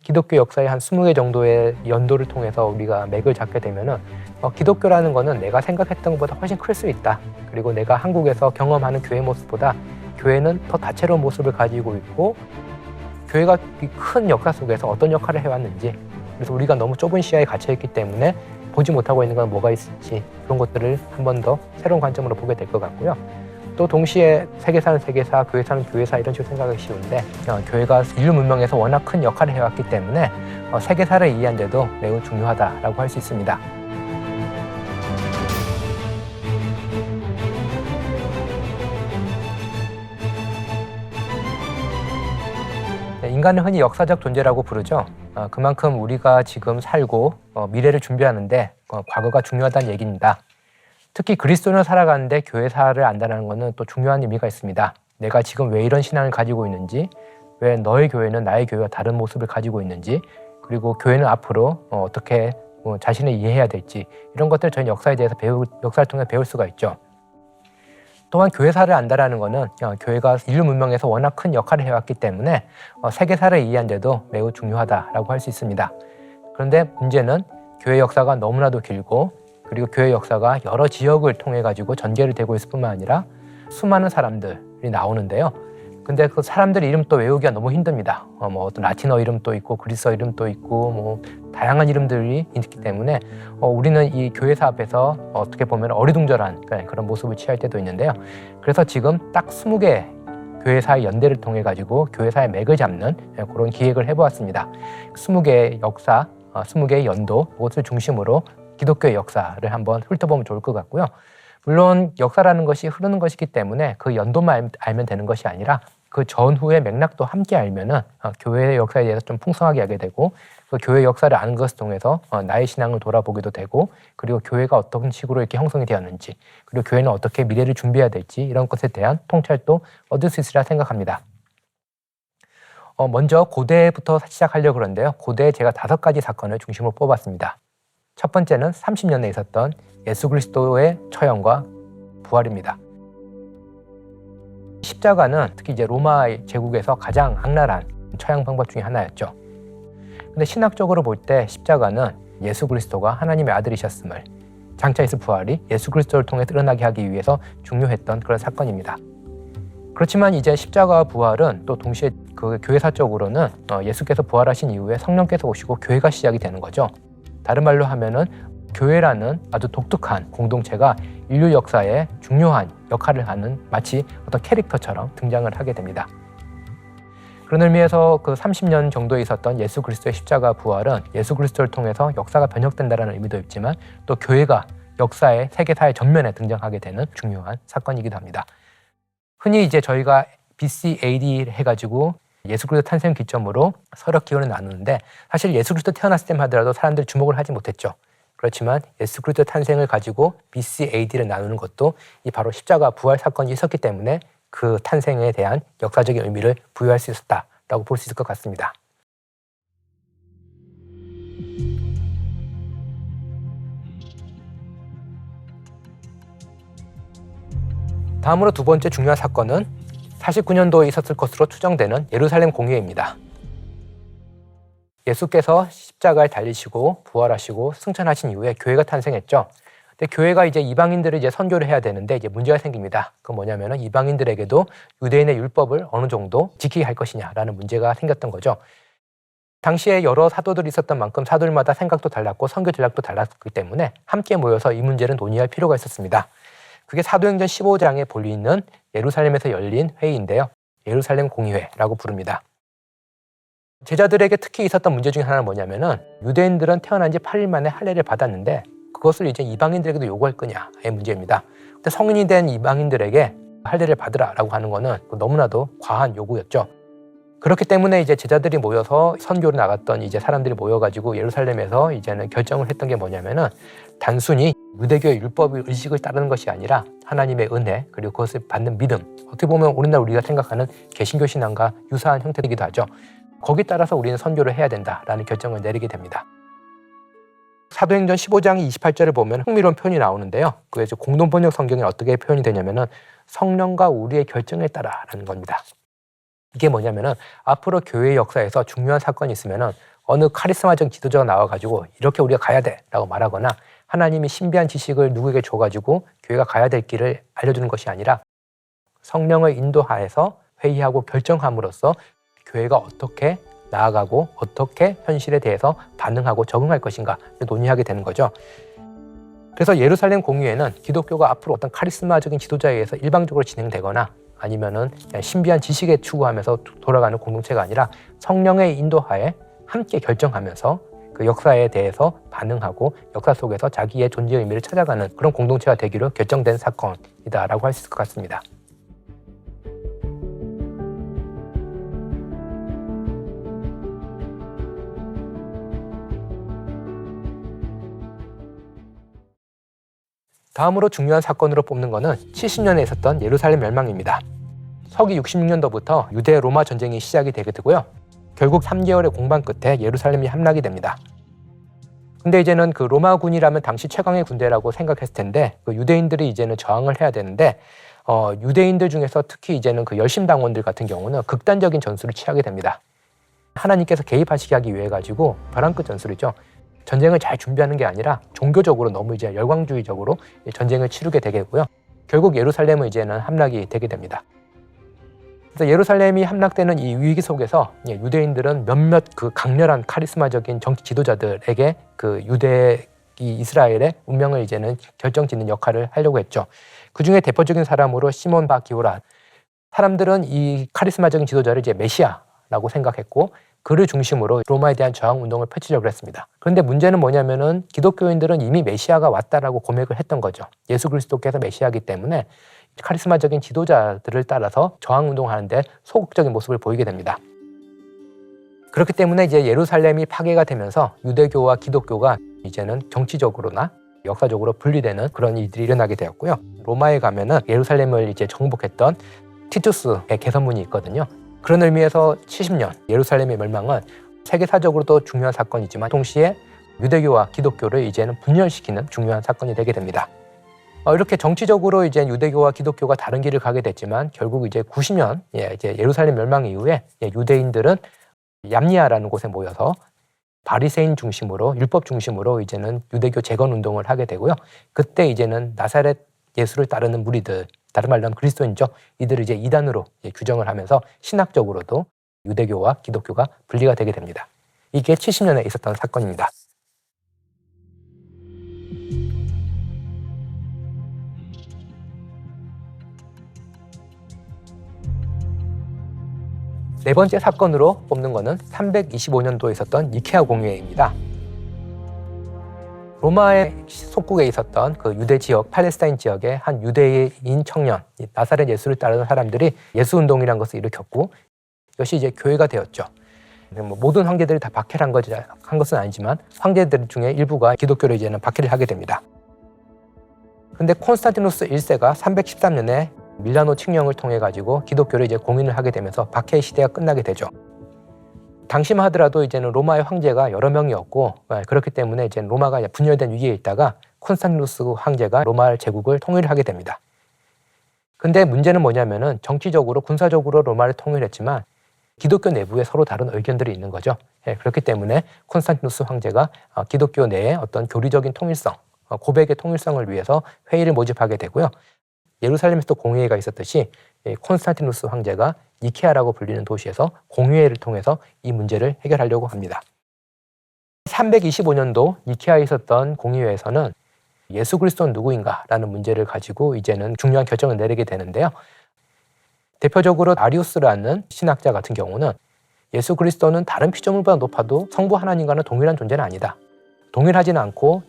기독교 역사의 한 20개 정도의 연도를 통해서 우리가 맥을 잡게 되면은 기독교라는 거는 내가 생각했던 것보다 훨씬 클 수 있다. 그리고 내가 한국에서 경험하는 교회 모습보다 교회는 더 다채로운 모습을 가지고 있고 교회가 이 큰 역사 속에서 어떤 역할을 해왔는지, 그래서 우리가 너무 좁은 시야에 갇혀있기 때문에 보지 못하고 있는 건 뭐가 있을지, 그런 것들을 한 번 더 새로운 관점으로 보게 될 것 같고요. 또 동시에 세계사는 세계사, 교회사는 교회사 이런 식으로 생각하기 쉬운데 교회가 인류 문명에서 워낙 큰 역할을 해왔기 때문에 세계사를 이해하는 데도 매우 중요하다라고 할 수 있습니다. 인간은 흔히 역사적 존재라고 부르죠. 그만큼 우리가 지금 살고 미래를 준비하는데 과거가 중요하다는 얘기입니다. 특히 그리스도인을 살아가는데 교회사를 안다는 것은 또 중요한 의미가 있습니다. 내가 지금 왜 이런 신앙을 가지고 있는지, 왜 너의 교회는 나의 교회와 다른 모습을 가지고 있는지, 그리고 교회는 앞으로 어떻게 자신을 이해해야 될지, 이런 것들 저희 역사에 대해서 역사를 통해 배울 수가 있죠. 또한 교회사를 안다는 것은 교회가 인류 문명에서 워낙 큰 역할을 해왔기 때문에 세계사를 이해하는 데도 매우 중요하다라고 할 수 있습니다. 그런데 문제는 교회 역사가 너무나도 길고, 그리고 교회 역사가 여러 지역을 통해 가지고 전개를 되고 있을 뿐만 아니라 수많은 사람들이 나오는데요. 근데 그 사람들 이름 또 외우기가 너무 힘듭니다. 어떤 라틴어 이름도 있고 그리스어 이름도 있고 다양한 이름들이 있기 때문에 우리는 이 교회사 앞에서 어떻게 보면 어리둥절한 그런 모습을 취할 때도 있는데요. 그래서 지금 딱 20개 교회사의 연대를 통해 가지고 교회사의 맥을 잡는 그런 기획을 해보았습니다. 20개의 역사, 20개의 연도, 그것을 중심으로 기독교의 역사를 한번 훑어보면 좋을 것 같고요. 물론 역사라는 것이 흐르는 것이기 때문에 그 연도만 알면 되는 것이 아니라 그 전후의 맥락도 함께 알면은 교회의 역사에 대해서 좀 풍성하게 알게 되고, 그 교회 역사를 아는 것을 통해서 나의 신앙을 돌아보기도 되고, 그리고 교회가 어떤 식으로 이렇게 형성이 되었는지, 그리고 교회는 어떻게 미래를 준비해야 될지, 이런 것에 대한 통찰도 얻을 수 있으리라 생각합니다. 먼저 고대부터 시작하려고 그러는데요. 고대에 제가 5가지 사건을 중심으로 뽑았습니다. 첫 번째는 30년에 있었던 예수 그리스도의 처형과 부활입니다. 십자가는 특히 이제 로마 제국에서 가장 악랄한 처형 방법 중에 하나였죠. 근데 신학적으로 볼 때 십자가는 예수 그리스도가 하나님의 아들이셨음을, 장차 있을 부활이 예수 그리스도를 통해 드러나게 하기 위해서 중요했던 그런 사건입니다. 그렇지만 이제 십자가와 부활은 또 동시에 그 교회사적으로는 예수께서 부활하신 이후에 성령께서 오시고 교회가 시작이 되는 거죠. 다른 말로 하면은 교회라는 아주 독특한 공동체가 인류 역사에 중요한 역할을 하는 마치 어떤 캐릭터처럼 등장을 하게 됩니다. 그런 의미에서 그 30년 정도에 있었던 예수 그리스도의 십자가 부활은 예수 그리스도를 통해서 역사가 변혁된다는 의미도 있지만 또 교회가 역사의 세계사의 전면에 등장하게 되는 중요한 사건이기도 합니다. 흔히 이제 저희가 BC AD 해가지고 예수 그리스도 탄생 기점으로 서력 기원을 나누는데, 사실 예수 그리스도 태어났을 때만 하더라도 사람들이 주목을 하지 못했죠. 그렇지만 예수 그리스도 탄생을 가지고 BC AD를 나누는 것도 이 바로 십자가 부활 사건이 있었기 때문에 그 탄생에 대한 역사적인 의미를 부여할 수 있었다라고 볼 수 있을 것 같습니다. 다음으로 두 번째 중요한 사건은 49년도에 있었을 것으로 추정되는 예루살렘 공회입니다. 예수께서 십자가에 달리시고 부활하시고 승천하신 이후에 교회가 탄생했죠. 근데 교회가 이제 이방인들을 이제 선교를 해야 되는데 이제 문제가 생깁니다. 그건 뭐냐면은 이방인들에게도 유대인의 율법을 어느 정도 지키게 할 것이냐라는 문제가 생겼던 거죠. 당시에 여러 사도들이 있었던 만큼 사도들마다 생각도 달랐고 선교 전략도 달랐기 때문에 함께 모여서 이 문제를 논의할 필요가 있었습니다. 그게 사도행전 15장에 볼리는 예루살렘에서 열린 회의인데요. 예루살렘 공의회라고 부릅니다. 제자들에게 특히 있었던 문제 중에 하나는 뭐냐면은 유대인들은 태어난 지 8일 만에 할례를 받았는데 그것을 이제 이방인들에게도 요구할 거냐의 문제입니다. 근데 성인이 된 이방인들에게 할례를 받으라라고 하는 거는 너무나도 과한 요구였죠. 그렇기 때문에 이제 제자들이 모여서 선교로 나갔던 이제 사람들이 모여가지고 예루살렘에서 이제는 결정을 했던 게 뭐냐면은 단순히 유대교의 율법의 의식을 따르는 것이 아니라 하나님의 은혜, 그리고 그것을 받는 믿음, 어떻게 보면 오늘날 우리가 생각하는 개신교 신앙과 유사한 형태이기도 하죠. 거기에 따라서 우리는 선교를 해야 된다라는 결정을 내리게 됩니다. 사도행전 15장 28절을 보면 흥미로운 표현이 나오는데요. 그래서 공동번역 성경에 어떻게 표현이 되냐면은 성령과 우리의 결정에 따라라는 겁니다. 이게 뭐냐면은 앞으로 교회 역사에서 중요한 사건이 있으면은 어느 카리스마적 지도자가 나와가지고 이렇게 우리가 가야 돼라고 말하거나 하나님이 신비한 지식을 누구에게 줘가지고 교회가 가야 될 길을 알려주는 것이 아니라 성령의 인도하에서 회의하고 결정함으로써 교회가 어떻게 나아가고 어떻게 현실에 대해서 반응하고 적응할 것인가 논의하게 되는 거죠. 그래서 예루살렘 공의회는 기독교가 앞으로 어떤 카리스마적인 지도자에 의해서 일방적으로 진행되거나 아니면은 신비한 지식에 추구하면서 돌아가는 공동체가 아니라 성령의 인도하에 함께 결정하면서 그 역사에 대해서 반응하고 역사 속에서 자기의 존재의 의미를 찾아가는 그런 공동체가 되기로 결정된 사건이다라고 할 수 있을 것 같습니다. 다음으로 중요한 사건으로 뽑는 것은 70년에 있었던 예루살렘 멸망입니다. 서기 66년도부터 유대 로마 전쟁이 시작이 되게 되고요. 결국 3개월의 공방 끝에 예루살렘이 함락이 됩니다. 근데 이제는 그 로마군이라면 당시 최강의 군대라고 생각했을 텐데 그 유대인들이 이제는 저항을 해야 되는데 유대인들 중에서 특히 이제는 그 열심당원들 같은 경우는 극단적인 전술을 취하게 됩니다. 하나님께서 개입하시게 하기 위해 가지고 벼랑 끝 전술이죠. 전쟁을 잘 준비하는 게 아니라 종교적으로 너무 이제 열광주의적으로 전쟁을 치르게 되겠고요. 결국 예루살렘은 이제는 함락이 되게 됩니다. 그래서 예루살렘이 함락되는 이 위기 속에서 유대인들은 몇몇 그 강렬한 카리스마적인 정치 지도자들에게 그 유대 이스라엘의 운명을 이제는 결정짓는 역할을 하려고 했죠. 그 중에 대표적인 사람으로 시몬 바 기오라. 사람들은 이 카리스마적인 지도자를 이제 메시아라고 생각했고 그를 중심으로 로마에 대한 저항 운동을 펼치려고 했습니다. 그런데 문제는 뭐냐면은 기독교인들은 이미 메시아가 왔다라고 고백을 했던 거죠. 예수 그리스도께서 메시아이기 때문에 카리스마적인 지도자들을 따라서 저항 운동을 하는데 소극적인 모습을 보이게 됩니다. 그렇기 때문에 이제 예루살렘이 파괴가 되면서 유대교와 기독교가 이제는 정치적으로나 역사적으로 분리되는 그런 일들이 일어나게 되었고요. 로마에 가면은 예루살렘을 이제 정복했던 티투스의 개선문이 있거든요. 그런 의미에서 70년 예루살렘의 멸망은 세계사적으로도 중요한 사건이지만 동시에 유대교와 기독교를 이제는 분열시키는 중요한 사건이 되게 됩니다. 이렇게 정치적으로 이제 유대교와 기독교가 다른 길을 가게 됐지만 결국 이제 90년 이제 예루살렘 멸망 이후에 예루대인들은 얌니아라는 곳에 모여서 바리새인 중심으로 율법 중심으로 이제는 유대교 재건 운동을 하게 되고요. 그때 이제는 나사렛 예수를 따르는 무리들, 다른 말로 하면 그리스도인이죠. 이들을 이제 이단으로 규정을 하면서 신학적으로도 유대교와 기독교가 분리가 되게 됩니다. 이게 70년에 있었던 사건입니다. 네 번째 사건으로 뽑는 것은 325년도에 있었던 니케아 공의회입니다. 로마의 속국에 있었던 그 유대 지역, 팔레스타인 지역의 한 유대인 청년, 나사렛 예수를 따르는 사람들이 예수 운동이라는 것을 일으켰고 이것이 이제 교회가 되었죠. 모든 황제들이 다 박해를 한 것은 아니지만 황제들 중에 일부가 기독교를 이제는 박해를 하게 됩니다. 그런데 콘스탄티누스 1세가 313년에 밀라노 칙령을 통해 가지고 기독교를 이제 공인을 하게 되면서 박해의 시대가 끝나게 되죠. 당시만 하더라도 이제는 로마의 황제가 여러 명이었고 그렇기 때문에 이제 로마가 분열된 위기에 있다가 콘스탄티누스 황제가 로마 제국을 통일을 하게 됩니다. 근데 문제는 뭐냐면은 정치적으로 군사적으로 로마를 통일했지만 기독교 내부에 서로 다른 의견들이 있는 거죠. 그렇기 때문에 콘스탄티누스 황제가 기독교 내에 어떤 교리적인 통일성, 고백의 통일성을 위해서 회의를 모집하게 되고요. 예루살렘에서도 공의회가 있었듯이 콘스탄티누스 황제가 니케아라고 불리는 도시에서 공의회를 통해서 이 문제를 해결하려고 합니다. 325년도 니케아에 있었던 공의회에서는 예수 그리스도는 누구인가라는 문제를 가지고 이제는 중요한 결정을 내리게 되는데요. 대표적으로 아리우스라는 신학자 같은 경우는 예수 그리스도는 다른 피조물보다 높아도 성부 하나님과는 동일한 존재는 아니다. 동일하지는 않고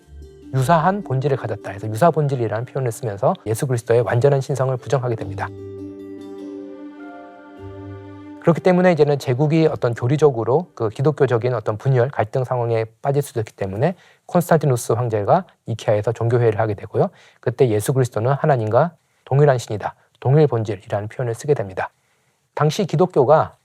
유사한 본질을 가졌다 해서 유사 본질이라는 표현을 쓰면서 예수 그리스도의 완전한 신성을 부정하게 됩니다. 그렇기 때문에 이제는 제국이 어떤 교리적으로 그 기독교적인 어떤 분열, 갈등 상황에 빠질 수도 있기 때문에 콘스탄티누스 황제가 니케아에서 종교회의를 하게 되고요. 그때 예수 그리스도는 하나님과 동일한 신이다, 동일 본질이라는 표현을 쓰게 됩니다. 당시 기독교가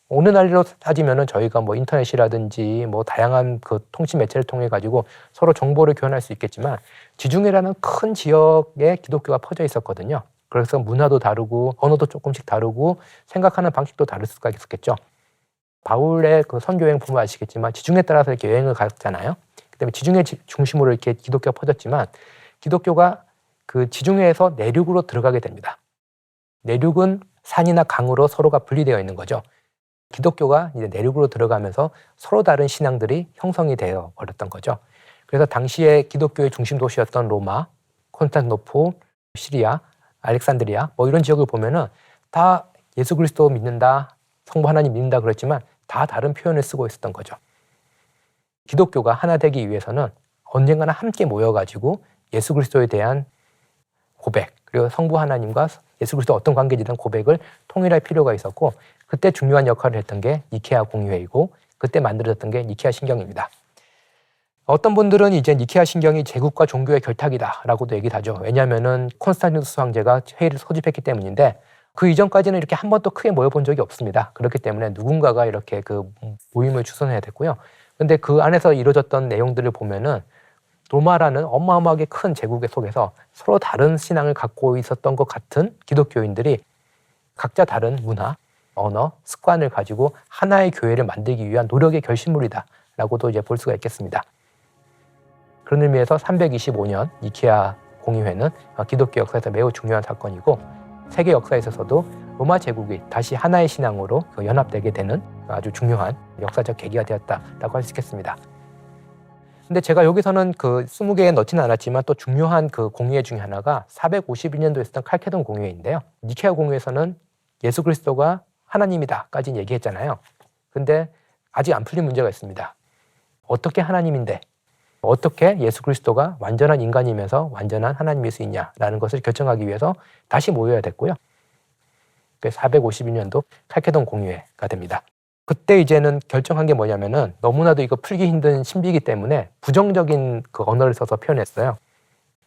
오늘날로 따지면은 저희가 뭐 인터넷이라든지 뭐 다양한 그 통신 매체를 통해 가지고 서로 정보를 교환할 수 있겠지만 지중해라는 큰 지역에 기독교가 퍼져 있었거든요. 그래서 문화도 다르고 언어도 조금씩 다르고 생각하는 방식도 다를 수가 있었겠죠. 바울의 그 선교 여행 보면 아시겠지만 지중해 따라서 이렇게 여행을 갔잖아요. 그다음에 지중해 중심으로 이렇게 기독교가 퍼졌지만 기독교가 그 지중해에서 내륙으로 들어가게 됩니다. 내륙은 산이나 강으로 서로가 분리되어 있는 거죠. 기독교가 이제 내륙으로 들어가면서 서로 다른 신앙들이 형성이 되어 버렸던 거죠. 그래서 당시에 기독교의 중심 도시였던 로마, 콘스탄티노플, 시리아, 알렉산드리아 뭐 이런 지역을 보면은 다 예수 그리스도 믿는다, 성부 하나님 믿는다 그랬지만 다 다른 표현을 쓰고 있었던 거죠. 기독교가 하나 되기 위해서는 언젠가는 함께 모여가지고 예수 그리스도에 대한 고백, 그리고 성부 하나님과 예수 그리스도 어떤 관계지든 고백을 통일할 필요가 있었고, 그때 중요한 역할을 했던 게 니케아 공의회이고 그때 만들어졌던 게 니케아 신경입니다. 어떤 분들은 이제 니케아 신경이 제국과 종교의 결탁이다라고도 얘기를 하죠. 왜냐하면은 콘스탄티누스 황제가 회의를 소집했기 때문인데 그 이전까지는 이렇게 한 번도 크게 모여본 적이 없습니다. 그렇기 때문에 누군가가 이렇게 그 모임을 주선해야 됐고요. 근데 그 안에서 이루어졌던 내용들을 보면은 로마라는 어마어마하게 큰 제국의 속에서 서로 다른 신앙을 갖고 있었던 것 같은 기독교인들이 각자 다른 문화, 언어, 습관을 가지고 하나의 교회를 만들기 위한 노력의 결실물이다라고도 이제 볼 수가 있겠습니다. 그런 의미에서 325년 니케아 공의회는 기독교 역사에서 매우 중요한 사건이고 세계 역사에 있어서도 로마 제국이 다시 하나의 신앙으로 연합되게 되는 아주 중요한 역사적 계기가 되었다라고 할 수 있겠습니다. 근데 제가 여기서는 그 20개에 넣지는 않았지만 또 중요한 그 공의회 중에 하나가 451년도에 있었던 칼케돈 공의회인데요. 니케아 공의회에서는 예수 그리스도가 하나님이다까지 얘기했잖아요. 근데 아직 안 풀린 문제가 있습니다. 어떻게 하나님인데 어떻게 예수 그리스도가 완전한 인간이면서 완전한 하나님일 수 있냐라는 것을 결정하기 위해서 다시 모여야 됐고요. 452년도 칼케돈 공의회가 됩니다. 그때 이제는 결정한 게 뭐냐면은 너무나도 이거 풀기 힘든 신비이기 때문에 부정적인 그 언어를 써서 표현했어요.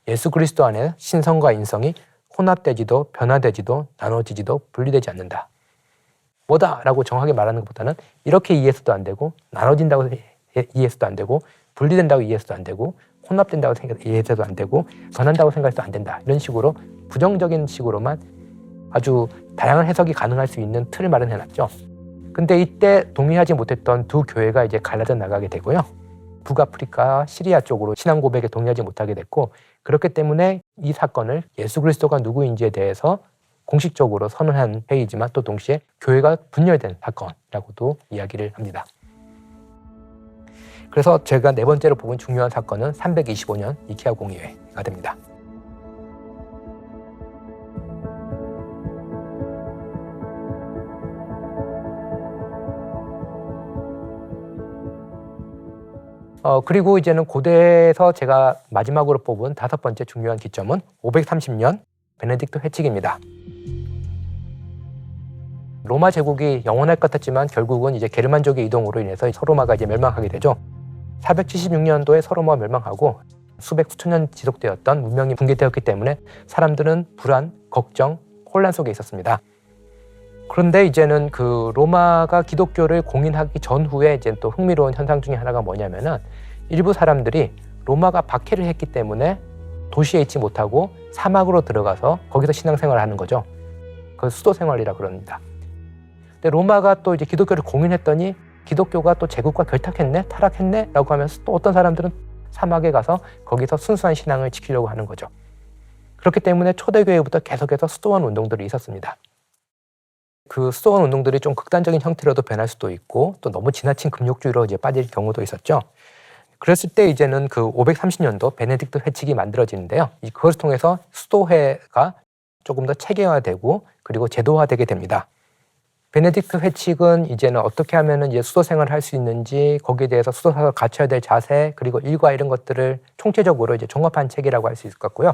예수 그리스도 안에 신성과 인성이 혼합되지도 변화되지도 나눠지지도 분리되지 않는다. 뭐다라고 정확하게 말하는 것보다는 이렇게 이해해서도 안 되고 나눠진다고 이해해서도 안 되고 분리된다고 이해해서도 안 되고 혼합된다고 이해해서도 안 되고 변한다고 생각해서도 안 된다. 이런 식으로 부정적인 식으로만 아주 다양한 해석이 가능할 수 있는 틀을 마련해놨죠. 근데 이때 동의하지 못했던 두 교회가 이제 갈라져 나가게 되고요. 북아프리카, 시리아 쪽으로 신앙 고백에 동의하지 못하게 됐고 그렇기 때문에 이 사건을 예수 그리스도가 누구인지에 대해서 공식적으로 선언한 회의지만 또 동시에 교회가 분열된 사건이라고도 이야기를 합니다. 그래서 제가 네 번째로 뽑은 중요한 사건은 325년 니케아 공의회가 됩니다. 그리고 이제는 고대에서 제가 마지막으로 뽑은 다섯 번째 중요한 기점은 530년 베네딕토 회칙입니다. 로마 제국이 영원할 것 같았지만 결국은 이제 게르만족의 이동으로 인해서 서로마가 이제 멸망하게 되죠. 476년도에 서로마가 멸망하고 수백 수천 년 지속되었던 문명이 붕괴되었기 때문에 사람들은 불안, 걱정, 혼란 속에 있었습니다. 그런데 이제는 그 로마가 기독교를 공인하기 전후에 이제 또 흥미로운 현상 중에 하나가 뭐냐면은 일부 사람들이 로마가 박해를 했기 때문에 도시에 있지 못하고 사막으로 들어가서 거기서 신앙생활을 하는 거죠. 그 수도 생활이라 그럽니다. 근데 로마가 또 이제 기독교를 공인했더니 기독교가 또 제국과 결탁했네, 타락했네 라고 하면서 또 어떤 사람들은 사막에 가서 거기서 순수한 신앙을 지키려고 하는 거죠. 그렇기 때문에 초대교회부터 계속해서 수도원 운동들이 있었습니다. 그 수도원 운동들이 좀 극단적인 형태로도 변할 수도 있고 또 너무 지나친 금욕주의로 이제 빠질 경우도 있었죠. 그랬을 때 이제는 그 530년도 베네딕토 회칙이 만들어지는데요. 그것을 통해서 수도회가 조금 더 체계화되고 그리고 제도화되게 됩니다. 베네딕토 회칙은 이제는 어떻게 하면은 이제 수도 생활을 할 수 있는지 거기에 대해서 수도사가 갖춰야 될 자세 그리고 일과 이런 것들을 총체적으로 이제 종합한 책이라고 할 수 있을 것 같고요.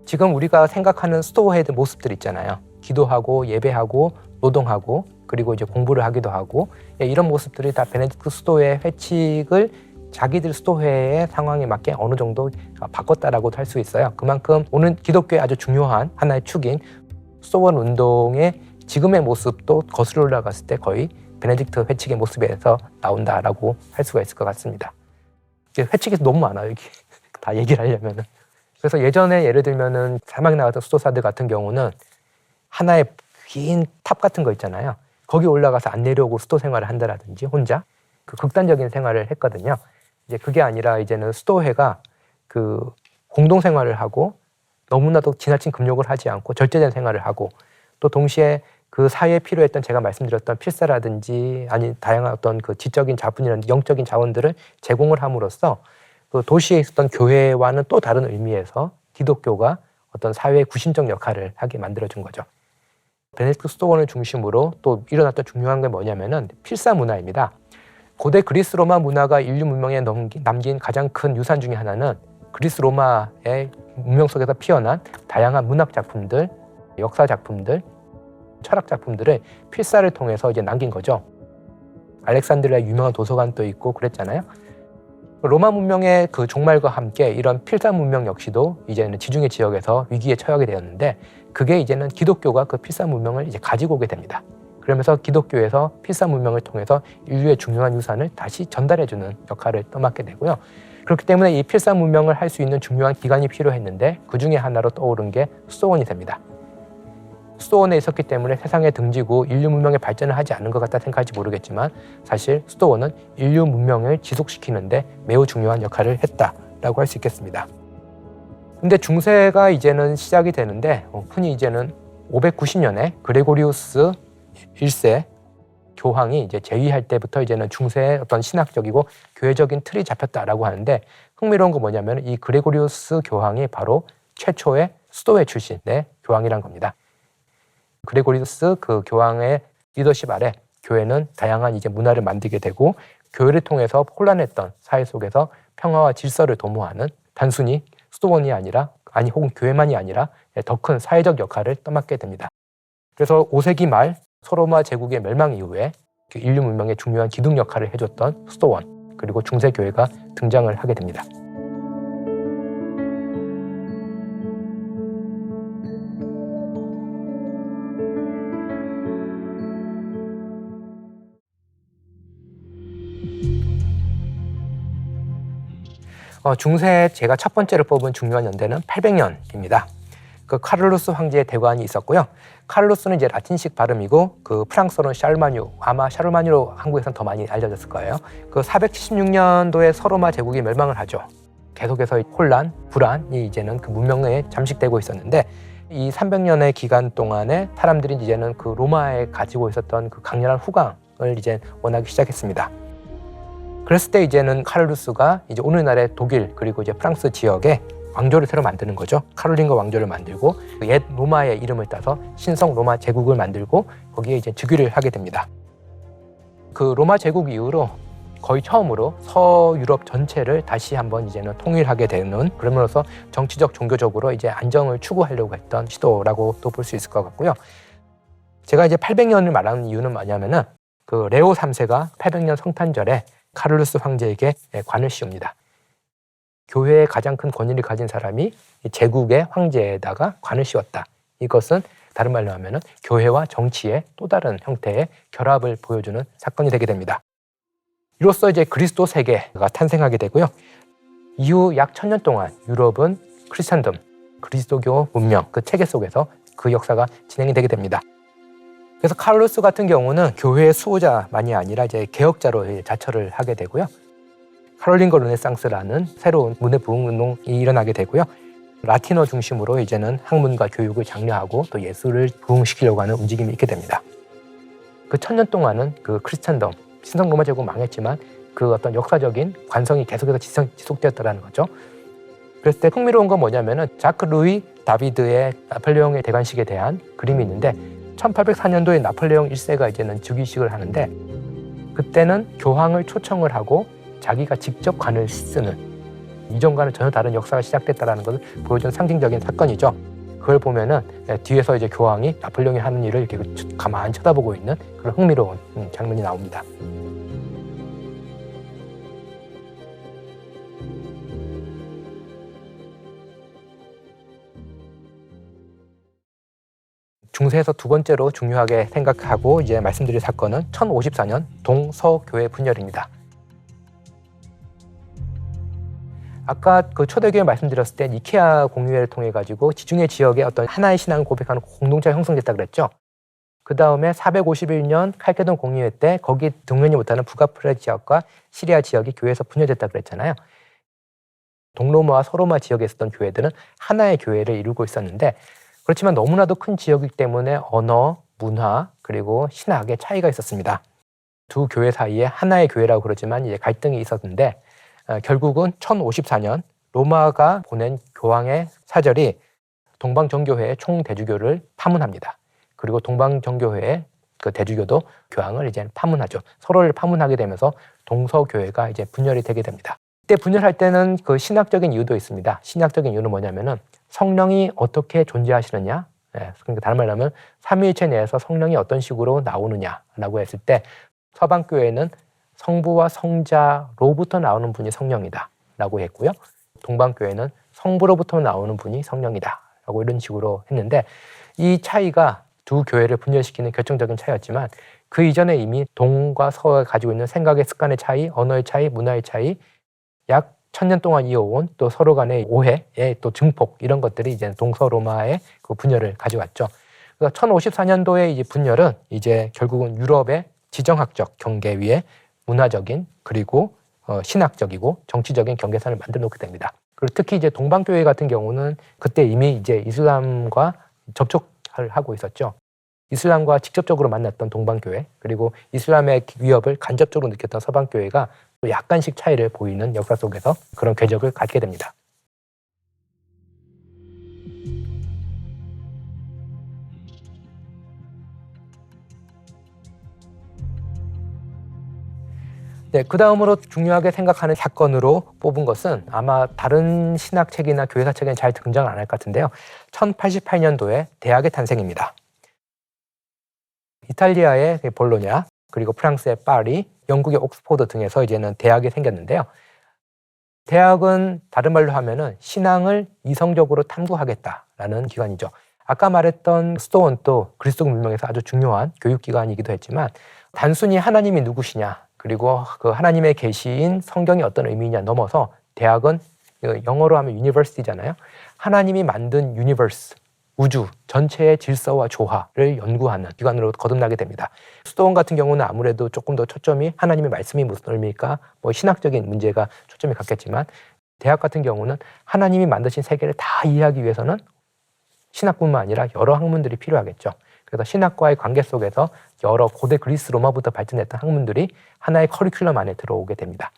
지금 우리가 생각하는 수도회의 모습들 있잖아요. 기도하고 예배하고 노동하고 그리고 이제 공부를 하기도 하고 이런 모습들이 다 베네딕토 수도회 회칙을 자기들 수도회의 상황에 맞게 어느 정도 바꿨다라고도 할 수 있어요. 그만큼 오늘 기독교의 아주 중요한 하나의 축인 수도원 운동의 지금의 모습도 거슬러 올라갔을 때 거의 베네딕트 회칙의 모습에서 나온다라고 할 수가 있을 것 같습니다. 회칙이 너무 많아요, 여기. 다 얘기를 하려면은. 그래서 예전에 예를 들면은 사막에 나갔던 수도사들 같은 경우는 하나의 긴 탑 같은 거 있잖아요. 거기 올라가서 안 내려오고 수도 생활을 한다라든지 혼자 그 극단적인 생활을 했거든요. 이제 그게 아니라 이제는 수도회가 그 공동 생활을 하고 너무나도 지나친 금욕을 하지 않고 절제된 생활을 하고 또 동시에 그 사회에 필요했던 제가 말씀드렸던 필사라든지 아니 다양한 어떤 그 지적인 자본이라든지 영적인 자원들을 제공을 함으로써 그 도시에 있었던 교회와는 또 다른 의미에서 기독교가 어떤 사회의 구심적 역할을 하게 만들어준 거죠. 베네딕트 수도원을 중심으로 또 일어났던 중요한 게 뭐냐면은 필사 문화입니다. 고대 그리스 로마 문화가 인류 문명에 남긴 가장 큰 유산 중에 하나는 그리스 로마의 문명 속에서 피어난 다양한 문학 작품들, 역사 작품들, 철학 작품들을 필사를 통해서 이제 남긴 거죠. 알렉산드리아의 유명한 도서관도 있고 그랬잖아요. 로마 문명의 그 종말과 함께 이런 필사 문명 역시도 이제는 지중해 지역에서 위기에 처하게 되었는데 그게 이제는 기독교가 그 필사 문명을 이제 가지고 오게 됩니다. 그러면서 기독교에서 필사 문명을 통해서 인류의 중요한 유산을 다시 전달해주는 역할을 떠맡게 되고요. 그렇기 때문에 이 필사 문명을 할 수 있는 중요한 기관이 필요했는데 그 중에 하나로 떠오른 게 수도원이 됩니다. 수도원에 있었기 때문에 세상에 등지고 인류 문명의 발전을 하지 않은 것 같다 생각할지 모르겠지만 사실 수도원은 인류 문명을 지속시키는데 매우 중요한 역할을 했다라고 할 수 있겠습니다. 근데 중세가 이제는 시작이 되는데 흔히 이제는 590년에 그레고리우스 1세 교황이 이제 제위할 때부터 이제는 중세의 어떤 신학적이고 교회적인 틀이 잡혔다라고 하는데 흥미로운 건 뭐냐면 이 그레고리우스 교황이 바로 최초의 수도회 출신의 교황이란 겁니다. 그레고리우스 그 교황의 리더십 아래 교회는 다양한 이제 문화를 만들게 되고 교회를 통해서 혼란했던 사회 속에서 평화와 질서를 도모하는 단순히 수도원이 아니라 혹은 교회만이 아니라 더 큰 사회적 역할을 떠맡게 됩니다. 그래서 5세기 말 소로마 제국의 멸망 이후에 인류 문명의 중요한 기둥 역할을 해줬던 수도원 그리고 중세교회가 등장을 하게 됩니다. 중세에 제가 첫 번째로 뽑은 중요한 연대는 800년입니다. 그 카를루스 황제의 대관이 있었고요. 카를루스는 이제 라틴식 발음이고 그 프랑스어는 샤르마뉴, 아마 샤르마뉴로 한국에서는 더 많이 알려졌을 거예요. 그 476년도에 서로마 제국이 멸망을 하죠. 계속해서 혼란, 불안이 이제는 그 문명에 잠식되고 있었는데 이 300년의 기간 동안에 사람들이 이제는 그 로마에 가지고 있었던 그 강렬한 후광을 이제 원하기 시작했습니다. 그랬을 때 이제는 카를루스가 이제 오늘날의 독일 그리고 이제 프랑스 지역에 왕조를 새로 만드는 거죠. 카롤린거 왕조를 만들고 옛 로마의 이름을 따서 신성 로마 제국을 만들고 거기에 이제 즉위를 하게 됩니다. 그 로마 제국 이후로 거의 처음으로 서유럽 전체를 다시 한번 이제는 통일하게 되는 그러면서 정치적 종교적으로 이제 안정을 추구하려고 했던 시도라고도 볼 수 있을 것 같고요. 제가 이제 800년을 말하는 이유는 뭐냐면은 그 레오 3세가 800년 성탄절에 카를루스 황제에게 관을 씌웁니다. 교회의 가장 큰 권위를 가진 사람이 제국의 황제에다가 관을 씌웠다. 이것은 다른 말로 하면은 교회와 정치의 또 다른 형태의 결합을 보여주는 사건이 되게 됩니다. 이로써 이제 그리스도 세계가 탄생하게 되고요. 이후 약 1000년 동안 유럽은 크리스천덤, 그리스도교 문명 그 체계 속에서 그 역사가 진행이 되게 됩니다. 그래서 카를루스 같은 경우는 교회의 수호자만이 아니라 이제 개혁자로 자처를 하게 되고요. 카롤린거 르네상스라는 새로운 문해 부흥 운동이 일어나게 되고요. 라틴어 중심으로 이제는 학문과 교육을 장려하고 또 예술을 부흥시키려고 하는 움직임이 있게 됩니다. 그 1000년 동안은 그 크리스천덤, 신성 로마 제국 망했지만 그 어떤 역사적인 관성이 계속해서 지속되었다는 거죠. 그랬을 때 흥미로운 건 뭐냐면은 자크 루이 다비드의 나폴레옹의 대관식에 대한 그림이 있는데 1804년도에 나폴레옹 1세가 이제는 즉위식을 하는데 그때는 교황을 초청을 하고 자기가 직접 관을 쓰는 이전과는 전혀 다른 역사가 시작됐다는 것을 보여준 상징적인 사건이죠. 그걸 보면은 뒤에서 이제 교황이 나폴레옹이 하는 일을 이렇게 가만히 쳐다보고 있는 그런 흥미로운 장면이 나옵니다. 중세에서 두 번째로 중요하게 생각하고 이제 말씀드릴 사건은 1054년 동서교회 분열입니다. 아까 그 초대교회 말씀드렸을 때 니케아 공의회를 통해 가지고 지중해 지역에 어떤 하나의 신앙을 고백하는 공동체가 형성됐다 그랬죠. 그 다음에 451년 칼케돈 공의회 때 거기 등록이 못하는 북아프리카 지역과 시리아 지역이 교회에서 분열됐다 그랬잖아요. 동로마와 서로마 지역에 있었던 교회들은 하나의 교회를 이루고 있었는데 그렇지만 너무나도 큰 지역이기 때문에 언어, 문화, 그리고 신학의 차이가 있었습니다. 두 교회 사이에 하나의 교회라고 그러지만 이제 갈등이 있었는데 결국은 1054년 로마가 보낸 교황의 사절이 동방정교회의 총대주교를 파문합니다. 그리고 동방정교회의 그 대주교도 교황을 이제 파문하죠. 서로를 파문하게 되면서 동서교회가 이제 분열이 되게 됩니다. 이때 분열할 때는 그 신학적인 이유도 있습니다. 신학적인 이유는 뭐냐면은 성령이 어떻게 존재하시느냐. 그러니까 다른 말로 하면 삼위일체 내에서 성령이 어떤 식으로 나오느냐라고 했을 때 서방교회는 성부와 성자로부터 나오는 분이 성령이다라고 했고요. 동방교회는 성부로부터 나오는 분이 성령이다라고 이런 식으로 했는데 이 차이가 두 교회를 분열시키는 결정적인 차이였지만 그 이전에 이미 동과 서가 가지고 있는 생각의 습관의 차이, 언어의 차이, 문화의 차이, 약 1000년 동안 이어온 또 서로 간의 오해의 또 증폭 이런 것들이 이제 동서로마의 그 분열을 가져왔죠. 그래서 1054년도에 이제 분열은 이제 결국은 유럽의 지정학적 경계 위에 문화적인 그리고 신학적이고 정치적인 경계선을 만들어 놓게 됩니다. 그리고 특히 이제 동방교회 같은 경우는 그때 이미 이제 이슬람과 접촉을 하고 있었죠. 이슬람과 직접적으로 만났던 동방교회 그리고 이슬람의 위협을 간접적으로 느꼈던 서방교회가 또 약간씩 차이를 보이는 역사 속에서 그런 궤적을 갖게 됩니다. 네, 그 다음으로 중요하게 생각하는 사건으로 뽑은 것은 아마 다른 신학책이나 교회사책에는 잘 등장을 안 할 것 같은데요. 1088년도에 대학의 탄생입니다. 이탈리아의 볼로냐, 그리고 프랑스의 파리, 영국의 옥스포드 등에서 이제는 대학이 생겼는데요. 대학은 다른 말로 하면은 신앙을 이성적으로 탐구하겠다라는 기관이죠. 아까 말했던 스토원도 그리스도 문명에서 아주 중요한 교육기관이기도 했지만 단순히 하나님이 누구시냐 그리고 그 하나님의 계시인 성경이 어떤 의미냐 넘어서 대학은 영어로 하면 유니버시티잖아요. 하나님이 만든 유니버스, 우주 전체의 질서와 조화를 연구하는 기관으로 거듭나게 됩니다. 수도원 같은 경우는 아무래도 조금 더 초점이 하나님의 말씀이 무슨 의미일까 뭐 신학적인 문제가 초점이 갖겠지만 대학 같은 경우는 하나님이 만드신 세계를 다 이해하기 위해서는 신학뿐만 아니라 여러 학문들이 필요하겠죠. 그래서 신학과의 관계 속에서 여러 고대 그리스 로마부터 발전했던 학문들이 하나의 커리큘럼 안에 들어오게 됩니다.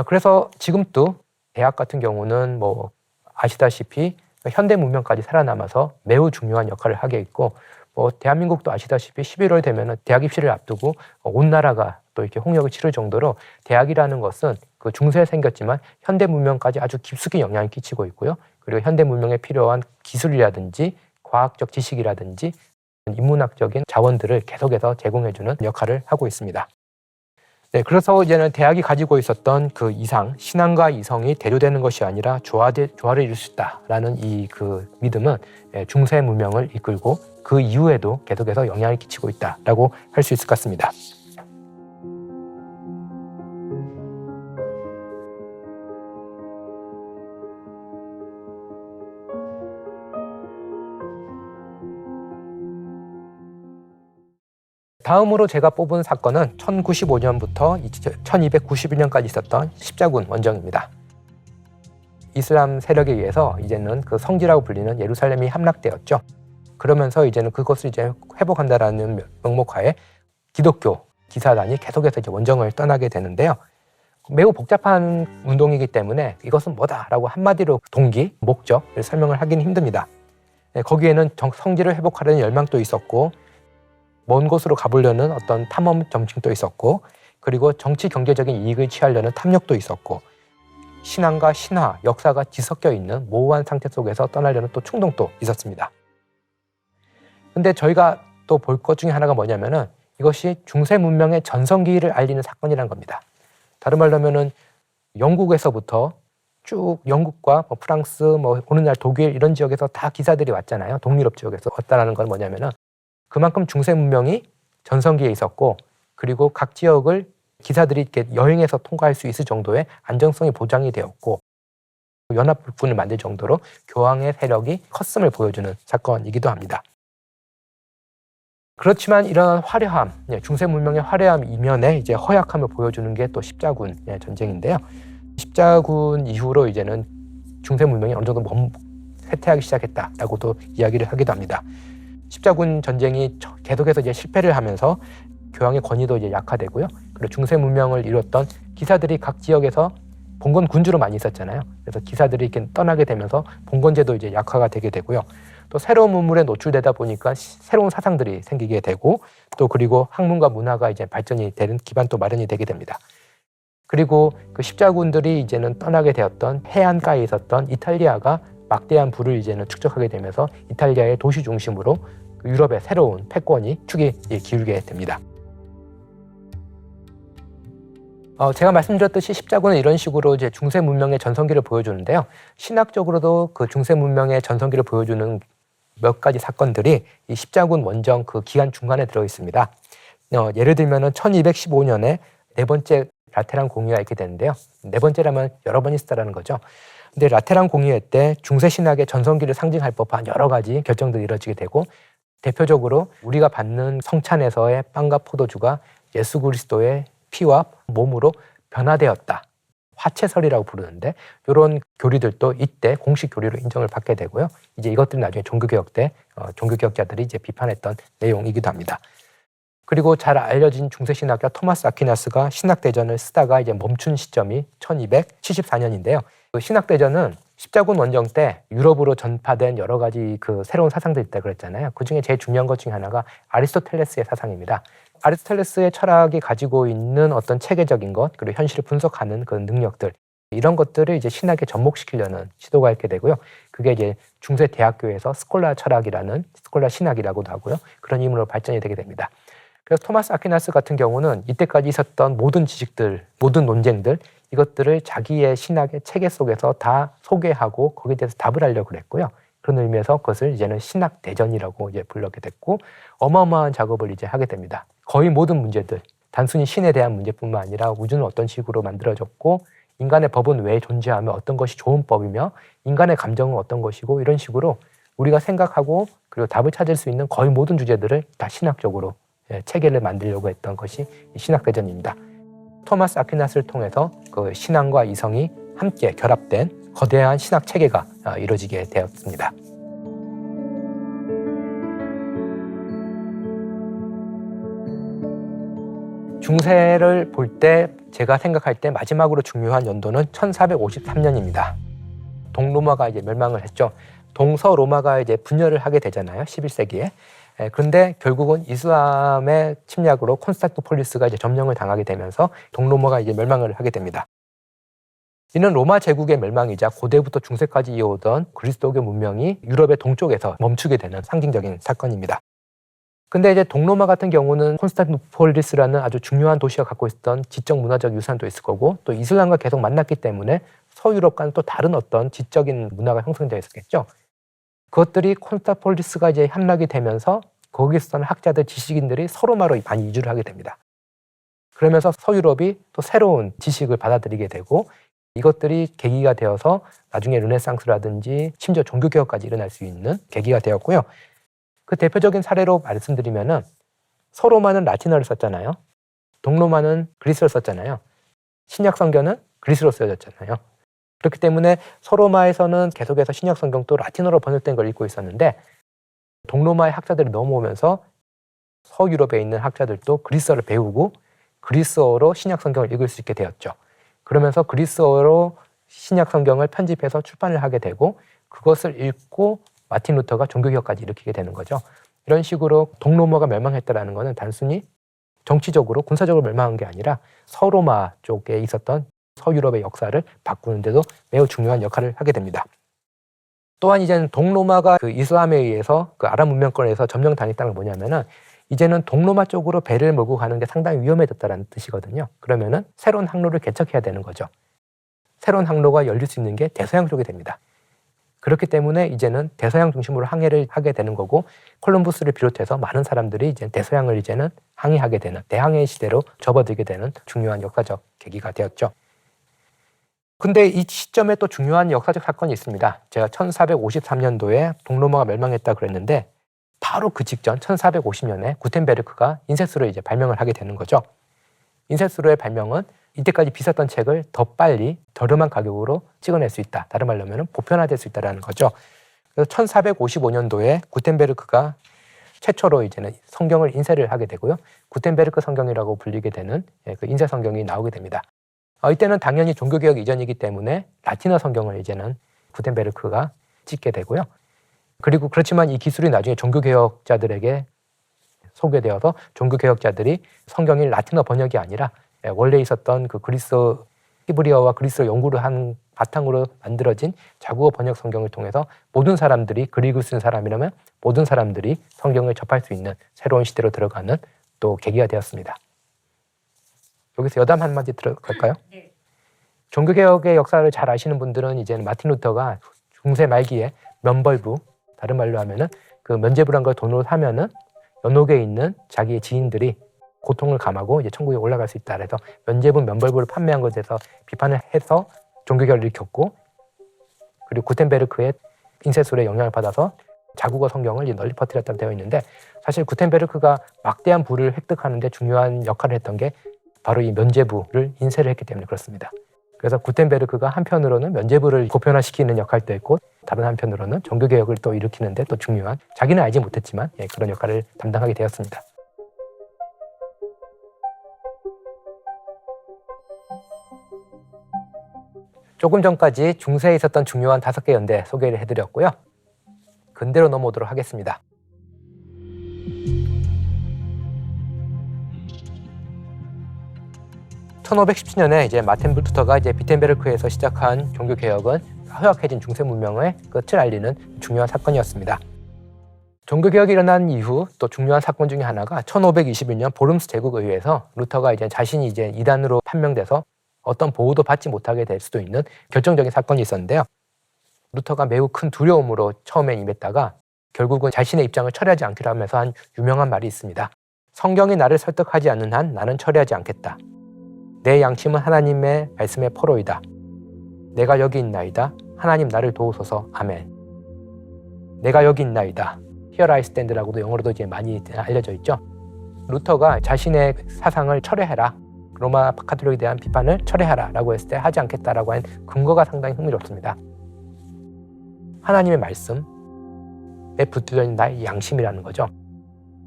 그래서 지금도 대학 같은 경우는 뭐 아시다시피 현대 문명까지 살아남아서 매우 중요한 역할을 하게 있고 뭐 대한민국도 아시다시피 11월 되면은 대학 입시를 앞두고 온 나라가 또 이렇게 홍역을 치를 정도로 대학이라는 것은 그 중세에 생겼지만 현대 문명까지 아주 깊숙이 영향을 끼치고 있고요. 그리고 현대 문명에 필요한 기술이라든지 과학적 지식이라든지 인문학적인 자원들을 계속해서 제공해주는 역할을 하고 있습니다. 네, 그래서 이제는 대학이 가지고 있었던 그 이상, 신앙과 이성이 대조되는 것이 아니라 조화를 이룰 수 있다라는 이 그 믿음은 중세 문명을 이끌고 그 이후에도 계속해서 영향을 끼치고 있다라고 할 수 있을 것 같습니다. 다음으로 제가 뽑은 사건은 1095년부터 1291년까지 있었던 십자군 원정입니다. 이슬람 세력에 의해서 이제는 그 성지라고 불리는 예루살렘이 함락되었죠. 그러면서 이제는 그것을 이제 회복한다라는 명목하에 기독교 기사단이 계속해서 이제 원정을 떠나게 되는데요. 매우 복잡한 운동이기 때문에 이것은 뭐다라고 한마디로 동기, 목적을 설명을 하기는 힘듭니다. 거기에는 성지를 회복하려는 열망도 있었고 먼 곳으로 가보려는 어떤 탐험 정칭도 있었고 그리고 정치 경제적인 이익을 취하려는 탐욕도 있었고 신앙과 신화, 역사가 뒤섞여 있는 모호한 상태 속에서 떠나려는 또 충동도 있었습니다. 근데 저희가 또 볼 것 중에 하나가 뭐냐면은 이것이 중세 문명의 전성기를 알리는 사건이라는 겁니다. 다른 말로 하면은 영국에서부터 쭉 영국과 뭐 프랑스, 뭐 오늘날 독일 이런 지역에서 다 기사들이 왔잖아요. 동유럽 지역에서 왔다라는 건 뭐냐면은 그만큼 중세 문명이 전성기에 있었고, 그리고 각 지역을 기사들이 이렇게 여행해서 통과할 수 있을 정도의 안정성이 보장이 되었고, 연합국군을 만들 정도로 교황의 세력이 컸음을 보여주는 사건이기도 합니다. 그렇지만 이런 화려함, 중세 문명의 화려함 이면에 이제 허약함을 보여주는 게 또 십자군 전쟁인데요. 십자군 이후로 이제는 중세 문명이 어느 정도 쇠퇴하기 시작했다라고도 이야기를 하기도 합니다. 십자군 전쟁이 계속해서 이제 실패를 하면서 교황의 권위도 이제 약화되고요. 그리고 중세 문명을 이뤘던 기사들이 각 지역에서 봉건 군주로 많이 있었잖아요. 그래서 기사들이 이렇게 떠나게 되면서 봉건제도 이제 약화가 되게 되고요. 또 새로운 문물에 노출되다 보니까 새로운 사상들이 생기게 되고, 또 그리고 학문과 문화가 이제 발전이 되는 기반도 마련이 되게 됩니다. 그리고 그 십자군들이 이제는 떠나게 되었던 해안가에 있었던 이탈리아가 막대한 부를 이제는 축적하게 되면서 이탈리아의 도시 중심으로 유럽의 새로운 패권이 축이 기울게 됩니다. 제가 말씀드렸듯이 십자군은 이런 식으로 이제 중세 문명의 전성기를 보여주는데요. 신학적으로도 그 중세 문명의 전성기를 보여주는 몇 가지 사건들이 이 십자군 원정 그 기간 중간에 들어 있습니다. 예를 들면은 1215년에 네 번째 라테란 공의가 있게 되는데요. 네 번째라면 여러 번 있었다는 거죠. 근데 라테란 공의회 때 중세 신학의 전성기를 상징할 법한 여러 가지 결정들이 이루어지게 되고, 대표적으로 우리가 받는 성찬에서의 빵과 포도주가 예수 그리스도의 피와 몸으로 변화되었다. 화채설이라고 부르는데, 이런 교리들도 이때 공식 교리로 인정을 받게 되고요. 이제 이것들이 나중에 종교개혁 때 종교개혁자들이 이제 비판했던 내용이기도 합니다. 그리고 잘 알려진 중세 신학자 토마스 아퀴나스가 신학대전을 쓰다가 이제 멈춘 시점이 1274년인데요. 그 신학대전은 십자군 원정 때 유럽으로 전파된 여러 가지 그 새로운 사상들이 있다고 그랬잖아요. 그 중에 제일 중요한 것 중에 하나가 아리스토텔레스의 사상입니다. 아리스토텔레스의 철학이 가지고 있는 어떤 체계적인 것, 그리고 현실을 분석하는 그 능력들, 이런 것들을 이제 신학에 접목시키려는 시도가 있게 되고요. 그게 이제 중세 대학교에서 스콜라 철학이라는, 스콜라 신학이라고도 하고요. 그런 이름으로 발전이 되게 됩니다. 그래서 토마스 아퀴나스 같은 경우는 이때까지 있었던 모든 지식들, 모든 논쟁들, 이것들을 자기의 신학의 체계 속에서 다 소개하고 거기에 대해서 답을 하려고 그랬고요. 그런 의미에서 그것을 이제는 신학 대전이라고 이제 불렀게 됐고, 어마어마한 작업을 이제 하게 됩니다. 거의 모든 문제들, 단순히 신에 대한 문제뿐만 아니라 우주는 어떤 식으로 만들어졌고, 인간의 법은 왜 존재하며 어떤 것이 좋은 법이며, 인간의 감정은 어떤 것이고, 이런 식으로 우리가 생각하고 그리고 답을 찾을 수 있는 거의 모든 주제들을 다 신학적으로 체계를 만들려고 했던 것이 신학대전입니다. 토마스 아퀴나스를 통해서 그 신앙과 이성이 함께 결합된 거대한 신학 체계가 이루어지게 되었습니다. 중세를 볼 때 제가 생각할 때 마지막으로 중요한 연도는 1453년입니다. 동로마가 이제 멸망을 했죠. 동서로마가 이제 분열을 하게 되잖아요. 11세기에. 그런데 결국은 이슬람의 침략으로 콘스탄티노폴리스가 이제 점령을 당하게 되면서 동로마가 이제 멸망을 하게 됩니다. 이는 로마 제국의 멸망이자 고대부터 중세까지 이어오던 그리스도교 문명이 유럽의 동쪽에서 멈추게 되는 상징적인 사건입니다. 근데 이제 동로마 같은 경우는 콘스탄티노폴리스라는 아주 중요한 도시가 갖고 있었던 지적 문화적 유산도 있을 거고, 또 이슬람과 계속 만났기 때문에 서유럽과는 또 다른 어떤 지적인 문화가 형성되어 있었겠죠. 그것들이 콘스탄티노폴리스가 이제 함락이 되면서 거기서 사는 학자들, 지식인들이 서로마로 많이 이주를 하게 됩니다. 그러면서 서유럽이 또 새로운 지식을 받아들이게 되고, 이것들이 계기가 되어서 나중에 르네상스라든지 심지어 종교개혁까지 일어날 수 있는 계기가 되었고요. 그 대표적인 사례로 말씀드리면은 서로마는 라틴어를 썼잖아요. 동로마는 그리스어를 썼잖아요. 신약 성경은 그리스어로 쓰여졌잖아요. 그렇기 때문에 서로마에서는 계속해서 신약 성경도 라틴어로 번역된 걸 읽고 있었는데, 동로마의 학자들이 넘어오면서 서유럽에 있는 학자들도 그리스어를 배우고 그리스어로 신약 성경을 읽을 수 있게 되었죠. 그러면서 그리스어로 신약 성경을 편집해서 출판을 하게 되고, 그것을 읽고 마틴 루터가 종교개혁까지 일으키게 되는 거죠. 이런 식으로 동로마가 멸망했다는 것은 단순히 정치적으로 군사적으로 멸망한 게 아니라 서로마 쪽에 있었던 서유럽의 역사를 바꾸는데도 매우 중요한 역할을 하게 됩니다. 또한 이제는 동로마가 그 이슬람에 의해서 그 아랍 문명권에서 점령당했다는 건 뭐냐면은, 이제는 동로마 쪽으로 배를 몰고 가는 게 상당히 위험해졌다는 뜻이거든요. 그러면은 새로운 항로를 개척해야 되는 거죠. 새로운 항로가 열릴 수 있는 게 대서양 쪽이 됩니다. 그렇기 때문에 이제는 대서양 중심으로 항해를 하게 되는 거고, 콜럼부스를 비롯해서 많은 사람들이 이제 대서양을 이제는 항해하게 되는 대항해 시대로 접어들게 되는 중요한 역사적 계기가 되었죠. 근데 이 시점에 또 중요한 역사적 사건이 있습니다. 제가 1453년도에 동로마가 멸망했다 그랬는데, 바로 그 직전 1450년에 구텐베르크가 인쇄술을 이제 발명을 하게 되는 거죠. 인쇄술의 발명은 이때까지 비쌌던 책을 더 빨리 저렴한 가격으로 찍어낼 수 있다. 다른 말로 하면 보편화될 수 있다는 거죠. 그래서 1455년도에 구텐베르크가 최초로 이제는 성경을 인쇄를 하게 되고요. 구텐베르크 성경이라고 불리게 되는 그 인쇄 성경이 나오게 됩니다. 이때는 당연히 종교개혁 이전이기 때문에 라틴어 성경을 이제는 구텐베르크가 찍게 되고요. 그리고 그렇지만 이 기술이 나중에 종교개혁자들에게 소개되어서 종교개혁자들이 성경이 라틴어 번역이 아니라 원래 있었던 그 그리스 히브리어와 그리스어 연구를 한 바탕으로 만들어진 자국어 번역 성경을 통해서 모든 사람들이, 그리고 쓴 사람이라면 모든 사람들이 성경을 접할 수 있는 새로운 시대로 들어가는 또 계기가 되었습니다. 여기서 여담 한마디 들어갈까요? 네. 종교개혁의 역사를 잘 아시는 분들은 이제는 마틴 루터가 중세 말기에 면벌부, 다른 말로 하면은 그 면죄부란 걸 돈으로 사면은 연옥에 있는 자기의 지인들이 고통을 감하고 이제 천국에 올라갈 수 있다. 그래서 면죄부, 면벌부를 판매한 것에 대해서 비판을 해서 종교개혁을 일으켰고, 그리고 구텐베르크의 인쇄술에 영향을 받아서 자국어 성경을 널리 퍼뜨렸다고 되어 있는데, 사실 구텐베르크가 막대한 부를 획득하는 데 중요한 역할을 했던 게 바로 이 면죄부를 인쇄를 했기 때문에 그렇습니다. 그래서 구텐베르크가 한편으로는 면죄부를 보편화시키는 역할도 했고, 다른 한편으로는 종교개혁을 또 일으키는데 또 중요한, 자기는 알지 못했지만 그런 역할을 담당하게 되었습니다. 조금 전까지 중세에 있었던 중요한 5개 연대 소개를 해드렸고요. 근대로 넘어오도록 하겠습니다. (1517년에) 이제 마틴 루터가 이제 비텐베르크에서 시작한 종교 개혁은 허약해진 중세 문명의 끝을 알리는 중요한 사건이었습니다. 종교 개혁이 일어난 이후 또 중요한 사건 중에 하나가 1521년 보름스 제국의회에서 루터가 이제 자신이 이제 이단으로 판명돼서 어떤 보호도 받지 못하게 될 수도 있는 결정적인 사건이 있었는데요. 루터가 매우 큰 두려움으로 처음에 임했다가 결국은 자신의 입장을 철회하지 않기로 하면서 한 유명한 말이 있습니다. 성경이 나를 설득하지 않는 한 나는 철회하지 않겠다. 내 양심은 하나님의 말씀의 포로이다. 내가 여기 있나이다. 하나님 나를 도우소서. 아멘. 내가 여기 있나이다. Here I stand라고도 영어로도 이제 많이 알려져 있죠. 루터가 자신의 사상을 철회해라, 로마 카톨릭에 대한 비판을 철회하라 라고 했을 때 하지 않겠다라고 한 근거가 상당히 흥미롭습니다. 하나님의 말씀에 붙들려 있는 나의 양심이라는 거죠.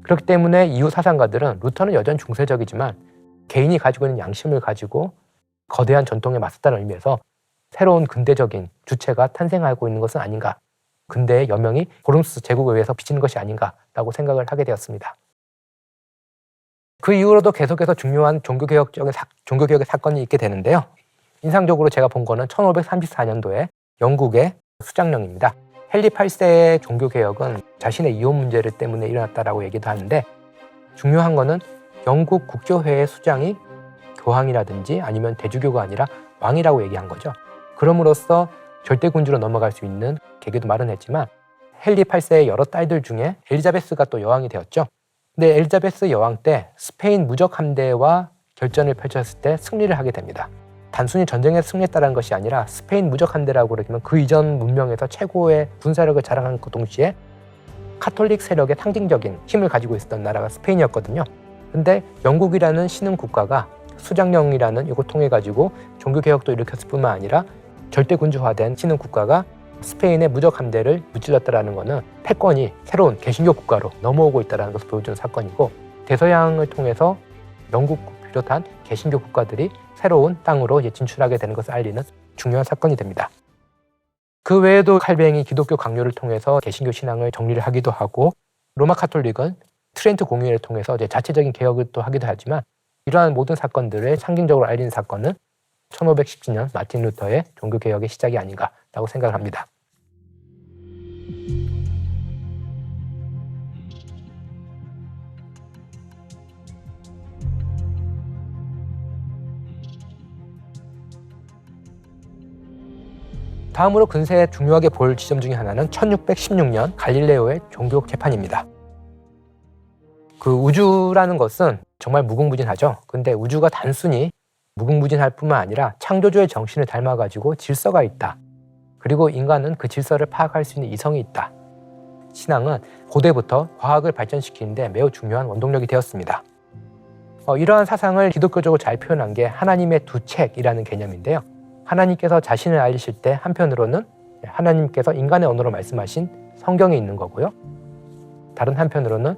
그렇기 때문에 이후 사상가들은 루터는 여전히 중세적이지만 개인이 가지고 있는 양심을 가지고 거대한 전통에 맞섰다는 의미에서 새로운 근대적인 주체가 탄생하고 있는 것은 아닌가, 근대의 여명이 보름스 제국의회에서 비치는 것이 아닌가라고 생각을 하게 되었습니다. 그 이후로도 계속해서 중요한 종교개혁의 사건이 있게 되는데요. 인상적으로 제가 본 거는 1534년도에 영국의 수장령입니다. 헨리 8세의 종교개혁은 자신의 이혼 문제를 때문에 일어났다라고 얘기도 하는데, 중요한 거는 영국 국교회의 수장이 교황이라든지 아니면 대주교가 아니라 왕이라고 얘기한 거죠. 그럼으로써 절대군주로 넘어갈 수 있는 계기도 마련했지만, 헨리 8세의 여러 딸들 중에 엘리자베스가 또 여왕이 되었죠. 근데 엘리자베스 여왕 때 스페인 무적 함대와 결전을 펼쳤을 때 승리를 하게 됩니다. 단순히 전쟁에 승리했다는 것이 아니라 스페인 무적 함대라고 그러면 그 이전 문명에서 최고의 군사력을 자랑한 그 동시에 카톨릭 세력의 상징적인 힘을 가지고 있었던 나라가 스페인이었거든요. 근데 영국이라는 신흥 국가가 수장령이라는 이걸 통해 가지고 종교개혁도 일으켰을 뿐만 아니라 절대군주화된 신흥 국가가 스페인의 무적 함대를 무찔렀다는 것은 패권이 새로운 개신교 국가로 넘어오고 있다는 것을 보여주는 사건이고, 대서양을 통해서 영국 비롯한 개신교 국가들이 새로운 땅으로 진출하게 되는 것을 알리는 중요한 사건이 됩니다. 그 외에도 칼뱅이 기독교 강요를 통해서 개신교 신앙을 정리를 하기도 하고, 로마 카톨릭은 트렌트 공의회를 통해서 자체적인 개혁을 또 하기도 하지만, 이러한 모든 사건들을 상징적으로 알리는 사건은 1517년 마틴 루터의 종교개혁의 시작이 아닌가라고 생각을 합니다. 다음으로 근세에 중요하게 볼 지점 중에 하나는 1616년 갈릴레오의 종교 재판입니다. 그 우주라는 것은 정말 무궁무진하죠. 근데 우주가 단순히 무궁무진할 뿐만 아니라 창조주의 정신을 닮아가지고 질서가 있다. 그리고 인간은 그 질서를 파악할 수 있는 이성이 있다. 신앙은 고대부터 과학을 발전시키는데 매우 중요한 원동력이 되었습니다. 이러한 사상을 기독교적으로 잘 표현한 게 하나님의 두 책이라는 개념인데요. 하나님께서 자신을 알리실 때 한편으로는 하나님께서 인간의 언어로 말씀하신 성경에 있는 거고요. 다른 한편으로는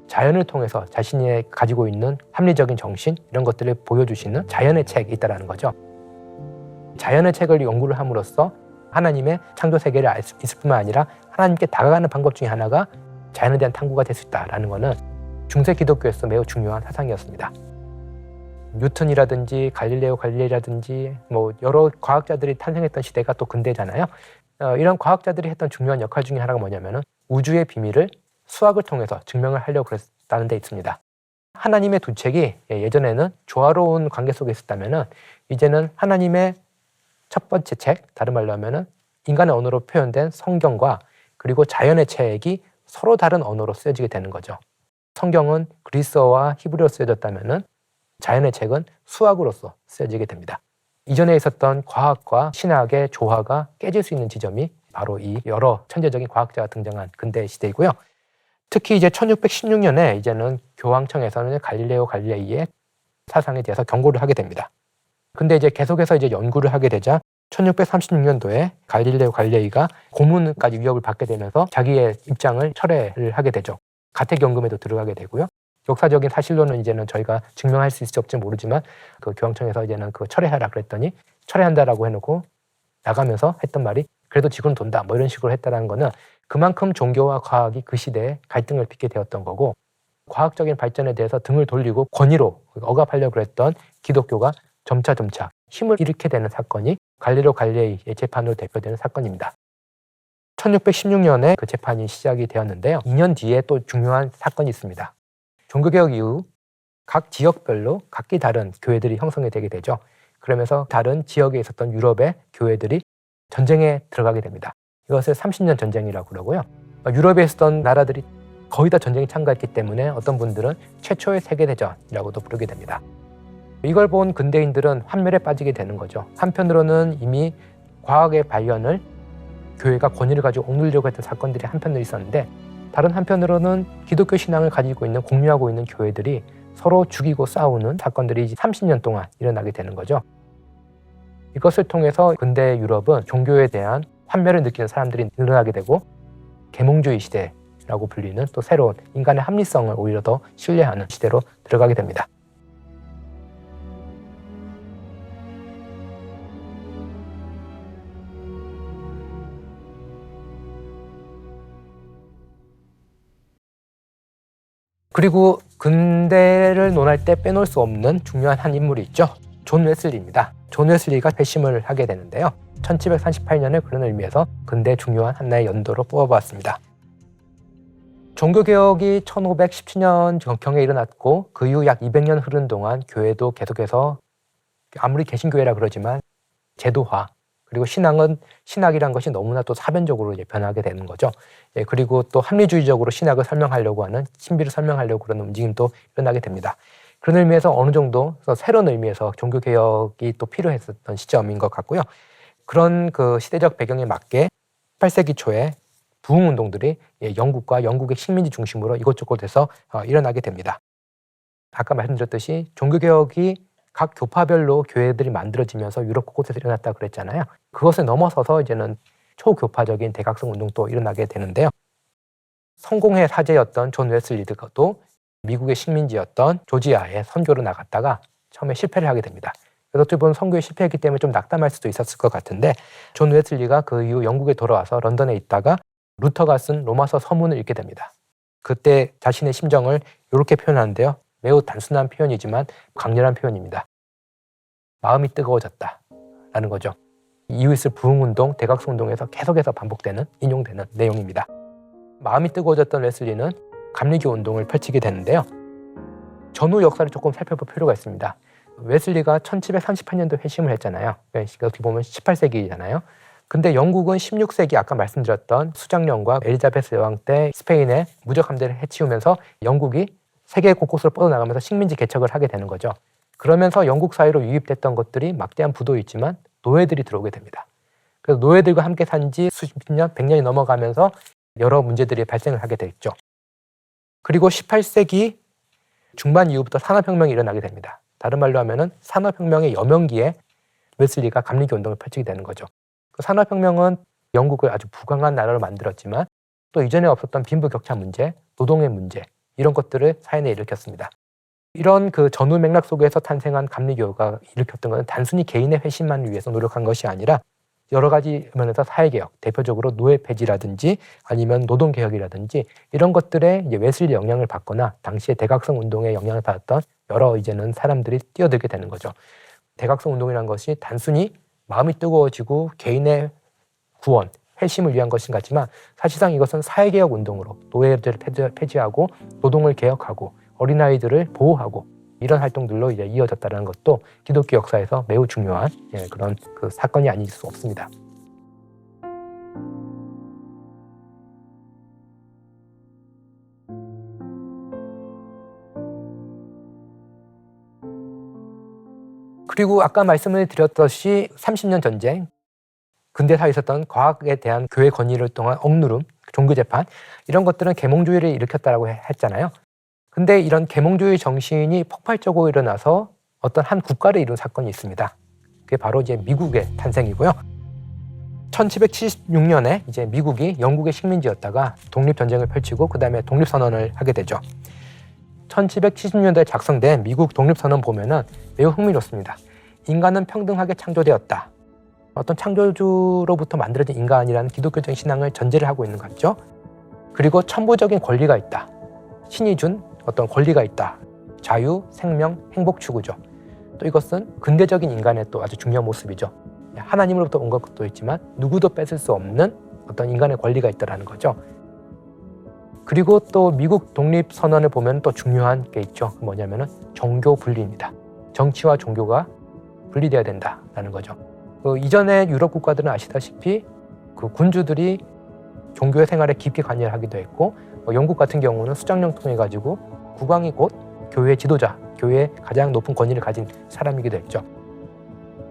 자연을 통해서 자신이 가지고 있는 합리적인 정신 이런 것들을 보여주시는 자연의 책이 있다는 거죠. 자연의 책을 연구를 함으로써 하나님의 창조 세계를 알 수 있을 뿐만 아니라 하나님께 다가가는 방법 중에 하나가 자연에 대한 탐구가 될 수 있다는 것은 중세 기독교에서 매우 중요한 사상이었습니다. 뉴턴이라든지 갈릴레오 갈릴레이라든지 여러 과학자들이 탄생했던 시대가 또 근대잖아요. 이런 과학자들이 했던 중요한 역할 중에 하나가 뭐냐면은 우주의 비밀을 수학을 통해서 증명을 하려고 그랬다는 데 있습니다. 하나님의 두 책이 예전에는 조화로운 관계 속에 있었다면은 이제는 하나님의 첫 번째 책, 다른 말로 하면은 인간의 언어로 표현된 성경과 그리고 자연의 책이 서로 다른 언어로 쓰여지게 되는 거죠. 성경은 그리스어와 히브리어로 쓰여졌다면은 자연의 책은 수학으로서 쓰여지게 됩니다. 이전에 있었던 과학과 신학의 조화가 깨질 수 있는 지점이 바로 이 여러 천재적인 과학자가 등장한 근대 시대이고요. 특히 이제 1616년에 이제는 교황청에서는 갈릴레오 갈릴레이의 사상에 대해서 경고를 하게 됩니다. 근데 이제 계속해서 이제 연구를 하게 되자 1636년도에 갈릴레오 갈릴레이가 고문까지 위협을 받게 되면서 자기의 입장을 철회를 하게 되죠. 가택연금에도 들어가게 되고요. 역사적인 사실로는 이제는 저희가 증명할 수 있을지 없지 모르지만 그 교황청에서 이제는 그 철회하라 그랬더니 철회한다라고 해놓고 나가면서 했던 말이 그래도 지구는 돈다 이런 식으로 했다는 거는 그만큼 종교와 과학이 그 시대에 갈등을 빚게 되었던 거고 과학적인 발전에 대해서 등을 돌리고 권위로 억압하려고 했던 기독교가 점차 힘을 잃게 되는 사건이 갈릴레오 갈릴레이의 재판으로 대표되는 사건입니다. 1616년에 그 재판이 시작이 되었는데요. 2년 뒤에 또 중요한 사건이 있습니다. 종교개혁 이후 각 지역별로 각기 다른 교회들이 형성이 되게 되죠. 그러면서 다른 지역에 있었던 유럽의 교회들이 전쟁에 들어가게 됩니다. 이것을 30년 전쟁이라고 그러고요. 유럽에 있었던 나라들이 거의 다 전쟁에 참가했기 때문에 어떤 분들은 최초의 세계대전이라고도 부르게 됩니다. 이걸 본 근대인들은 환멸에 빠지게 되는 거죠. 한편으로는 이미 과학의 발현을 교회가 권위를 가지고 억누르려고 했던 사건들이 한편으로 있었는데 다른 한편으로는 기독교 신앙을 가지고 있는 공유하고 있는 교회들이 서로 죽이고 싸우는 사건들이 30년 동안 일어나게 되는 거죠. 이것을 통해서 근대 유럽은 종교에 대한 환멸을 느끼는 사람들이 늘어나게 되고 계몽주의 시대라고 불리는 또 새로운 인간의 합리성을 오히려 더 신뢰하는 시대로 들어가게 됩니다. 그리고 근대를 논할 때 빼놓을 수 없는 중요한 한 인물이 있죠. 존 웨슬리입니다. 존 웨슬리가 회심을 하게 되는데요. 1738년을 그런 의미에서 근대 중요한 하나의 연도로 뽑아보았습니다. 종교개혁이 1517년경에 일어났고 그 이후 약 200년 흐른 동안 교회도 계속해서 아무리 개신교회라 그러지만 제도화 그리고 신학이란 것이 너무나 또 사변적으로 변하게 되는 거죠. 그리고 또 합리주의적으로 신학을 설명하려고 하는 신비를 설명하려고 그러는 움직임도 일어나게 됩니다. 그런 의미에서 어느 정도 새로운 의미에서 종교개혁이 또 필요했었던 시점인 것 같고요. 그런 그 시대적 배경에 맞게 18세기 초에 부흥운동들이 영국과 영국의 식민지 중심으로 이곳저곳에서 일어나게 됩니다. 아까 말씀드렸듯이 종교개혁이 각 교파별로 교회들이 만들어지면서 유럽 곳곳에서 일어났다고 그랬잖아요. 그것을 넘어서서 이제는 초교파적인 대각성 운동도 일어나게 되는데요. 성공의 사제였던 존 웨슬리도 미국의 식민지였던 조지아에 선교로 나갔다가 처음에 실패를 하게 됩니다. 그래서 어떻게 보면 선교에 실패했기 때문에 좀 낙담할 수도 있었을 것 같은데 존 웨슬리가 그 이후 영국에 돌아와서 런던에 있다가 루터가 쓴 로마서 서문을 읽게 됩니다. 그때 자신의 심정을 이렇게 표현하는데요. 매우 단순한 표현이지만 강렬한 표현입니다. 마음이 뜨거워졌다라는 거죠. 이후 있을 부흥운동, 대각성운동에서 계속해서 반복되는, 인용되는 내용입니다. 마음이 뜨거워졌던 웨슬리는 감리교 운동을 펼치게 되는데요. 전후 역사를 조금 살펴볼 필요가 있습니다. 웨슬리가 1738년도 회심을 했잖아요. 어떻게 보면 18세기잖아요. 근데 영국은 16세기 아까 말씀드렸던 수장령과 엘리자베스 여왕 때 스페인의 무적 함대를 해치우면서 영국이 세계 곳곳으로 뻗어나가면서 식민지 개척을 하게 되는 거죠. 그러면서 영국 사회로 유입됐던 것들이 막대한 부도있지만 노예들이 들어오게 됩니다. 그래서 노예들과 함께 산 지 수십 년, 100년이 넘어가면서 여러 문제들이 발생을 하게 됐죠. 그리고 18세기 중반 이후부터 산업혁명이 일어나게 됩니다. 다른 말로 하면은 산업혁명의 여명기에 웨슬리가 감리교 운동을 펼치게 되는 거죠. 그 산업혁명은 영국을 아주 부강한 나라로 만들었지만 또 이전에 없었던 빈부격차 문제, 노동의 문제 이런 것들을 사회에 일으켰습니다. 이런 그 전후 맥락 속에서 탄생한 감리교가 일으켰던 것은 단순히 개인의 회신만을 위해서 노력한 것이 아니라 여러 가지 면에서 사회개혁, 대표적으로 노예 폐지라든지 아니면 노동개혁이라든지 이런 것들에 이제 웨슬리 영향을 받거나 당시에 대각성 운동에 영향을 받았던 여러 이제는 사람들이 뛰어들게 되는 거죠. 대각성 운동이라는 것이 단순히 마음이 뜨거워지고 개인의 구원, 회심을 위한 것인 같지만 사실상 이것은 사회개혁 운동으로 노예제를 폐지하고 노동을 개혁하고 어린아이들을 보호하고 이런 활동들로 이제 이어졌다는 것도 기독교 역사에서 매우 중요한 그런 그 사건이 아닐 수 없습니다. 그리고 아까 말씀을 드렸듯이 30년 전쟁, 근대사에 있었던 과학에 대한 교회 건의를 통한 억누름, 종교재판 이런 것들은 계몽주의를 일으켰다고 했잖아요. 근데 이런 계몽주의 정신이 폭발적으로 일어나서 어떤 한 국가를 이룬 사건이 있습니다. 그게 바로 이제 미국의 탄생이고요. 1776년에 이제 미국이 영국의 식민지였다가 독립전쟁을 펼치고 그 다음에 독립선언을 하게 되죠. 1770년대에 작성된 미국 독립선언 보면은 매우 흥미롭습니다. 인간은 평등하게 창조되었다. 어떤 창조주로부터 만들어진 인간이라는 기독교적인 신앙을 전제를 하고 있는 것 같죠. 그리고 천부적인 권리가 있다. 신이 준 어떤 권리가 있다. 자유, 생명, 행복 추구죠. 또 이것은 근대적인 인간의 또 아주 중요한 모습이죠. 하나님으로부터 온 것도 있지만 누구도 뺏을 수 없는 어떤 인간의 권리가 있다는 거죠. 그리고 또 미국 독립선언을 보면 또 중요한 게 있죠. 뭐냐면은 종교 분리입니다. 정치와 종교가 분리되어야 된다라는 거죠. 이전의 유럽 국가들은 아시다시피 그 군주들이 종교의 생활에 깊게 관여를 하기도 했고 영국 같은 경우는 수장령 통해 가지고 국왕이 곧 교회의 지도자, 교회의 가장 높은 권위를 가진 사람이기도 했죠.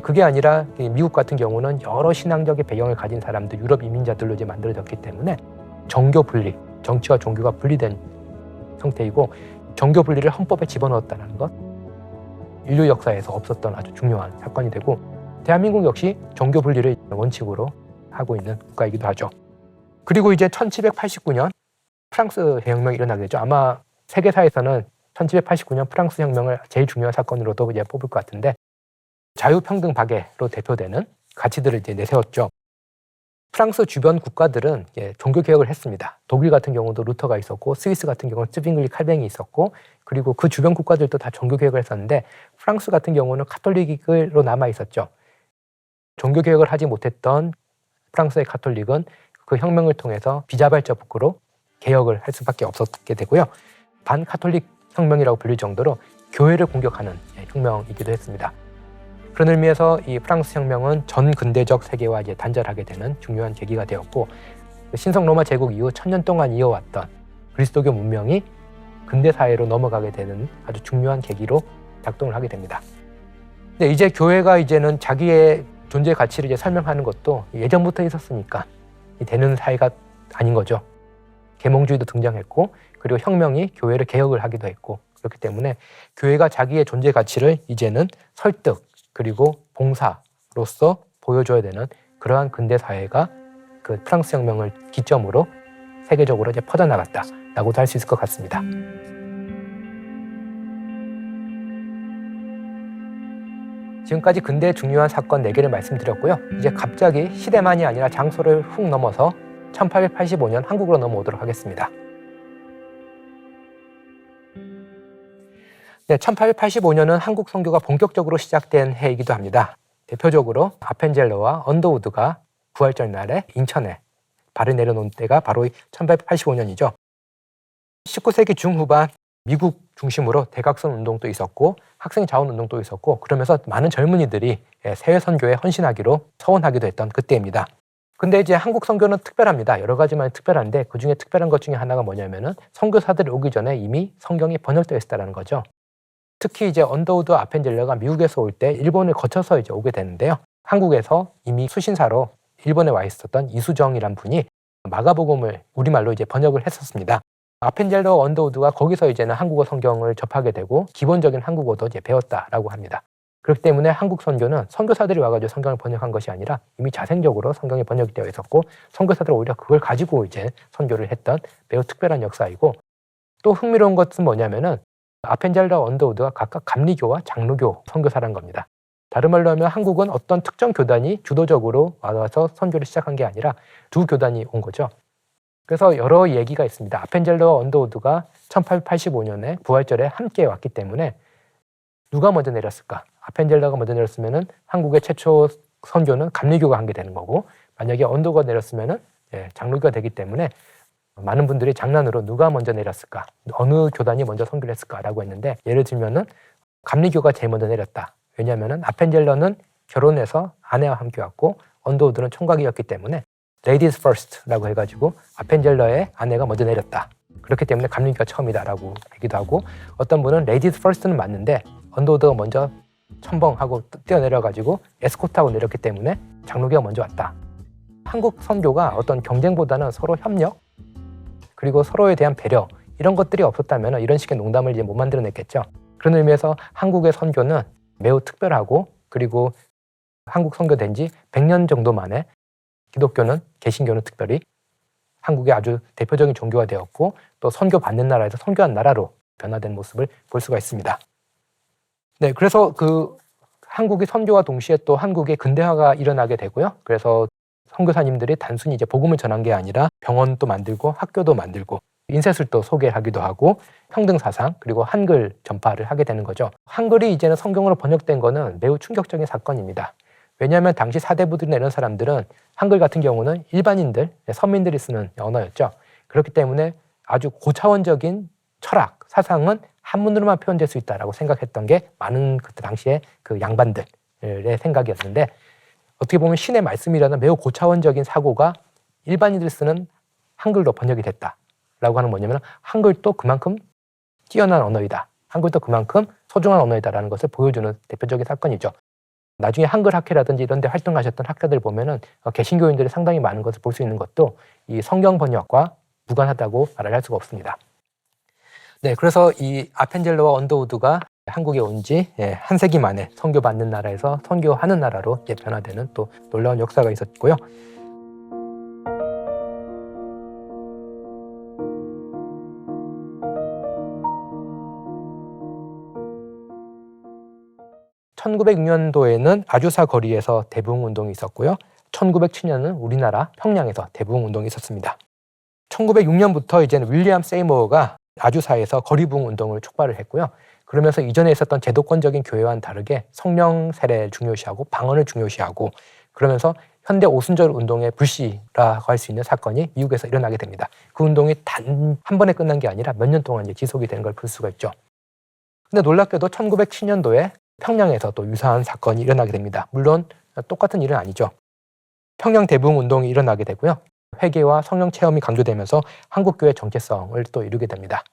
그게 아니라 미국 같은 경우는 여러 신앙적인 배경을 가진 사람들, 유럽 이민자들로 이제 만들어졌기 때문에 정교 분리, 정치와 종교가 분리된 형태이고 정교 분리를 헌법에 집어넣었다는 것, 인류 역사에서 없었던 아주 중요한 사건이 되고 대한민국 역시 정교 분리를 원칙으로 하고 있는 국가이기도 하죠. 그리고 이제 1789년 프랑스 혁명이 일어나게 되죠. 아마 세계사에서는 1789년 프랑스 혁명을 제일 중요한 사건으로도 이제 뽑을 것 같은데 자유평등 박애로 대표되는 가치들을 이제 내세웠죠. 프랑스 주변 국가들은 종교 개혁을 했습니다. 독일 같은 경우도 루터가 있었고 스위스 같은 경우는 쯔빙글리 칼뱅이 있었고 그리고 그 주변 국가들도 다 종교 개혁을 했었는데 프랑스 같은 경우는 카톨릭으로 남아 있었죠. 종교 개혁을 하지 못했던 프랑스의 카톨릭은 그 혁명을 통해서 비자발적으로 개혁을 할 수밖에 없었게 되고요. 반카톨릭 혁명이라고 불릴 정도로 교회를 공격하는 혁명이기도 했습니다. 그런 의미에서 이 프랑스 혁명은 전 근대적 세계와 이제 단절하게 되는 중요한 계기가 되었고 신성 로마 제국 이후 1000년 동안 이어왔던 그리스도교 문명이 근대 사회로 넘어가게 되는 아주 중요한 계기로 작동을 하게 됩니다. 근데 이제 교회가 이제는 자기의 존재 가치를 이제 설명하는 것도 예전부터 있었으니까 되는 사회가 아닌 거죠. 계몽주의도 등장했고 그리고 혁명이 교회를 개혁을 하기도 했고 그렇기 때문에 교회가 자기의 존재 가치를 이제는 설득 그리고 봉사로서 보여줘야 되는 그러한 근대 사회가 그 프랑스 혁명을 기점으로 세계적으로 이제 퍼져나갔다라고도 할 수 있을 것 같습니다. 지금까지 근대의 중요한 사건 4개를 말씀드렸고요. 이제 갑자기 시대만이 아니라 장소를 훅 넘어서 1885년 한국으로 넘어오도록 하겠습니다. 네, 1885년은 한국 선교가 본격적으로 시작된 해이기도 합니다. 대표적으로 아펜젤러와 언더우드가 부활절 날에 인천에 발을 내려놓은 때가 바로 1885년이죠. 19세기 중후반 미국 중심으로 대각선 운동도 있었고 학생 자원 운동도 있었고 그러면서 많은 젊은이들이 세회 선교에 헌신하기로 서원하기도 했던 그때입니다. 근데 이제 한국 선교는 특별합니다. 여러 가지만 특별한데 그중에 특별한 것 중에 하나가 뭐냐면은 선교사들이 오기 전에 이미 성경이 번역되어 있었다는 거죠. 특히 이제 언더우드 아펜젤러가 미국에서 올 때 일본을 거쳐서 이제 오게 되는데요. 한국에서 이미 수신사로 일본에 와 있었던 이수정이란 분이 마가복음을 우리말로 이제 번역을 했었습니다. 아펜젤러 언더우드가 거기서 이제는 한국어 성경을 접하게 되고 기본적인 한국어도 이제 배웠다라고 합니다. 그렇기 때문에 한국 선교는 선교사들이 와가지고 성경을 번역한 것이 아니라 이미 자생적으로 성경이 번역이 되어 있었고 선교사들은 오히려 그걸 가지고 이제 선교를 했던 매우 특별한 역사이고 또 흥미로운 것은 뭐냐면은 아펜젤러 언더우드가 각각 감리교와 장로교 선교사란 겁니다. 다른 말로 하면 한국은 어떤 특정 교단이 주도적으로 와서 선교를 시작한 게 아니라 두 교단이 온 거죠. 그래서 여러 얘기가 있습니다. 아펜젤러 언더우드가 1885년에 부활절에 함께 왔기 때문에 누가 먼저 내렸을까? 아펜젤러가 먼저 내렸으면은 한국의 최초 선교는 감리교가 한 게 되는 거고 만약에 언더우드가 내렸으면은 장로교가 되기 때문에 많은 분들이 장난으로 누가 먼저 내렸을까? 어느 교단이 먼저 선교를 했을까라고 했는데 예를 들면은 감리교가 제일 먼저 내렸다. 왜냐하면은 아펜젤러는 결혼해서 아내와 함께 왔고 언더우드는 총각이었기 때문에 Ladies First라고 해가지고 아펜젤러의 아내가 먼저 내렸다. 그렇기 때문에 감리교가 처음이다라고 얘기도 하고 어떤 분은 Ladies First는 맞는데 언더우드가 먼저 첨벙하고 뛰어내려가지고 에스코트하고 내렸기 때문에 장로교가 먼저 왔다. 한국 선교가 어떤 경쟁보다는 서로 협력 그리고 서로에 대한 배려 이런 것들이 없었다면 이런 식의 농담을 이제 못 만들어냈겠죠. 그런 의미에서 한국의 선교는 매우 특별하고 그리고 한국 선교된 지 100년 정도 만에 기독교는 개신교는 특별히 한국의 아주 대표적인 종교가 되었고 또 선교 받는 나라에서 선교한 나라로 변화된 모습을 볼 수가 있습니다. 네, 그래서 그 한국의 선교와 동시에 또 한국의 근대화가 일어나게 되고요. 그래서 선교사님들이 단순히 이제 복음을 전한 게 아니라 병원도 만들고 학교도 만들고 인쇄술도 소개하기도 하고 평등사상 그리고 한글 전파를 하게 되는 거죠. 한글이 이제는 성경으로 번역된 거는 매우 충격적인 사건입니다. 왜냐하면 당시 사대부들이나 이런 사람들은 한글 같은 경우는 일반인들, 서민들이 쓰는 언어였죠. 그렇기 때문에 아주 고차원적인 철학, 사상은 한문으로만 표현될 수 있다라고 생각했던 게 많은 그때 당시에 그 양반들의 생각이었는데 어떻게 보면 신의 말씀이라는 매우 고차원적인 사고가 일반인들이 쓰는 한글로 번역이 됐다라고 하는 뭐냐면 한글도 그만큼 뛰어난 언어이다. 한글도 그만큼 소중한 언어이다라는 것을 보여주는 대표적인 사건이죠. 나중에 한글 학회라든지 이런 데 활동하셨던 학자들 보면은 개신교인들이 상당히 많은 것을 볼 수 있는 것도 이 성경 번역과 무관하다고 말을 할 수가 없습니다. 네, 그래서 이 아펜젤러와 언더우드가 한국에 온 지 한 세기 만에 선교받는 나라에서 선교하는 나라로 변화되는 또 놀라운 역사가 있었고요. (1906년도에는) 아주사 거리에서 대부흥운동이 있었고요. 1907년은 우리나라 평양에서 대부흥운동이 있었습니다. 1906년부터 이제는 윌리엄 세이모어가 아주사에서 거리부흥운동을 촉발을 했고요. 그러면서 이전에 있었던 제도권적인 교회와는 다르게 성령 세례를 중요시하고 방언을 중요시하고 그러면서 현대 오순절 운동의 불씨라고 할 수 있는 사건이 미국에서 일어나게 됩니다. 그 운동이 단 한 번에 끝난 게 아니라 몇 년 동안 이제 지속이 되는 걸 볼 수가 있죠. 근데 놀랍게도 1907년도에 평양에서 또 유사한 사건이 일어나게 됩니다. 물론 똑같은 일은 아니죠. 평양 대부흥운동이 일어나게 되고요. 회개와 성령 체험이 강조되면서 한국교회 정체성을 또 이루게 됩니다.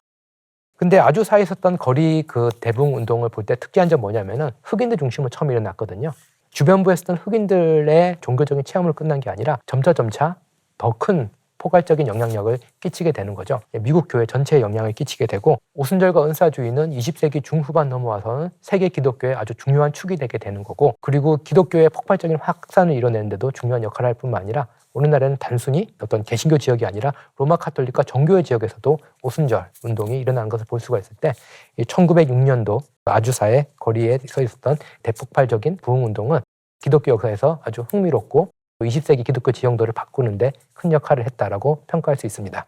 근데 아주사에 있었던 거리 그 대부흥운동을 볼 때 특이한 점 뭐냐면은 흑인들 중심으로 처음 일어났거든요. 주변부에 있었던 흑인들의 종교적인 체험으로 끝난 게 아니라 점차 더 큰 포괄적인 영향력을 끼치게 되는 거죠. 미국 교회 전체에 영향을 끼치게 되고 오순절과 은사주의는 20세기 중후반 넘어와서는 세계 기독교의 아주 중요한 축이 되게 되는 거고 그리고 기독교의 폭발적인 확산을 이뤄내는데도 중요한 역할을 할 뿐만 아니라 오늘날에는 단순히 어떤 개신교 지역이 아니라 로마 카톨릭과 정교회 지역에서도 오순절 운동이 일어나는 것을 볼 수가 있을 때 1906년도 아주사의 거리에 서 있었던 대폭발적인 부흥운동은 기독교 역사에서 아주 흥미롭고 20세기 기독교 지형도를 바꾸는데 큰 역할을 했다라고 평가할 수 있습니다.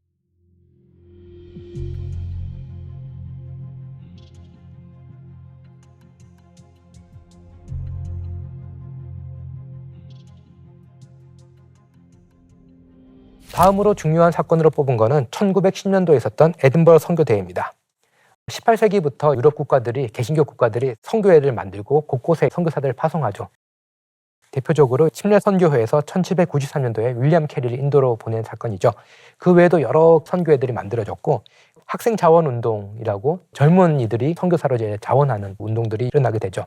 다음으로 중요한 사건으로 뽑은 것은 1910년도에 있었던 에든버러 선교대회입니다. 18세기부터 유럽 국가들이 개신교 국가들이 선교회를 만들고 곳곳에 선교사들을 파송하죠. 대표적으로 침례 선교회에서 1793년도에 윌리엄 캐리를 인도로 보낸 사건이죠. 그 외에도 여러 선교회들이 만들어졌고 학생 자원 운동이라고 젊은이들이 선교사로 이제 자원하는 운동들이 일어나게 되죠.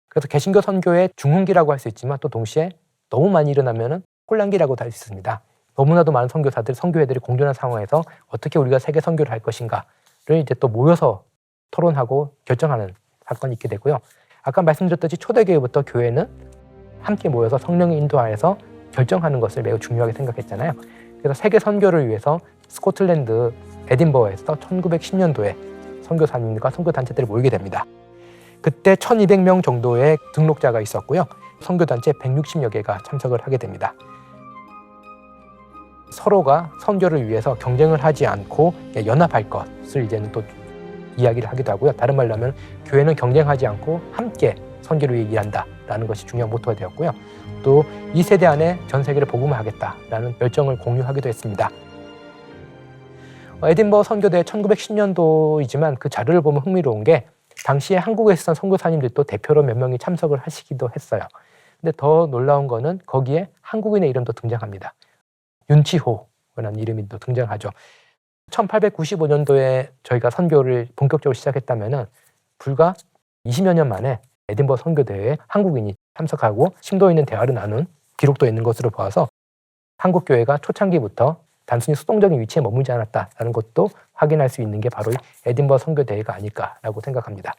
그래서 개신교 선교의 중흥기라고 할 수 있지만 또 동시에 너무 많이 일어나면은 혼란기라고도 할 수 있습니다. 너무나도 많은 선교사들, 선교회들이 공존한 상황에서 어떻게 우리가 세계 선교를 할 것인가를 이제 또 모여서 토론하고 결정하는 사건이 있게 되고요. 아까 말씀드렸듯이 초대교회부터 교회는 함께 모여서 성령의 인도하에서 결정하는 것을 매우 중요하게 생각했잖아요. 그래서 세계 선교를 위해서 스코틀랜드 에딘버러에서 1910년도에 선교사님들과 선교단체들이 모이게 됩니다. 그때 1200명 정도의 등록자가 있었고요. 선교단체 160여 개가 참석을 하게 됩니다. 서로가 선교를 위해서 경쟁을 하지 않고 연합할 것을 이제는 또 이야기를 하기도 하고요. 다른 말로 하면 교회는 경쟁하지 않고 함께 선교를 위해 일한다라는 것이 중요한 모토가 되었고요. 또 이 세대 안에 전 세계를 복음화하겠다라는 열정을 공유하기도 했습니다. 에딘버러 선교대 1910년도이지만 그 자료를 보면 흥미로운 게 당시에 한국에 있었던 선교사님들도 대표로 몇 명이 참석을 하시기도 했어요. 근데 더 놀라운 거는 거기에 한국인의 이름도 등장합니다. 윤치호라는 이름이 또 등장하죠. 1895년도에 저희가 선교를 본격적으로 시작했다면 불과 20여 년 만에 에딘버러 선교대회에 한국인이 참석하고 심도 있는 대화를 나눈 기록도 있는 것으로 보아서 한국교회가 초창기부터 단순히 수동적인 위치에 머물지 않았다는 것도 확인할 수 있는 게 바로 이 에딘버러 선교대회가 아닐까라고 생각합니다.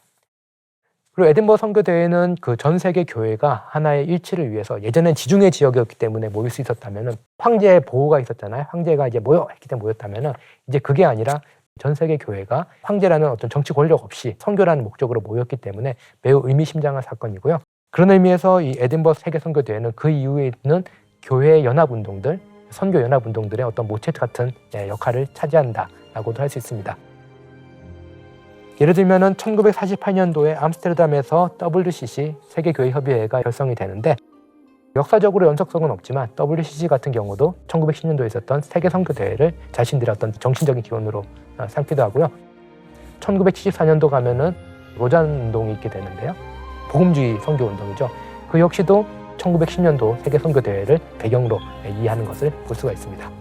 그리고 에딘버러 선교대회는 그 전 세계 교회가 하나의 일치를 위해서 예전엔 지중해 지역이었기 때문에 모일 수 있었다면은 황제 보호가 있었잖아요. 황제가 이제 했기 때문에 모였다면은 이제 그게 아니라 전 세계 교회가 황제라는 어떤 정치 권력 없이 선교라는 목적으로 모였기 때문에 매우 의미심장한 사건이고요. 그런 의미에서 이 에딘버러 세계 선교대회는 그 이후에 있는 교회 연합 운동들, 선교 연합 운동들의 어떤 모체 같은 역할을 차지한다라고도 할 수 있습니다. 예를 들면은 1948년도에 암스테르담에서 WCC 세계교회협의회가 결성이 되는데 역사적으로 연속성은 없지만 WCC 같은 경우도 1910년도에 있었던 세계 선교대회를 자신들의 어떤 정신적인 기원으로 삼기도 하고요. 1974년도 가면은 로잔 운동이 있게 되는데요. 복음주의 선교 운동이죠. 그 역시도 1910년도 세계 선교대회를 배경으로 이해하는 것을 볼 수가 있습니다.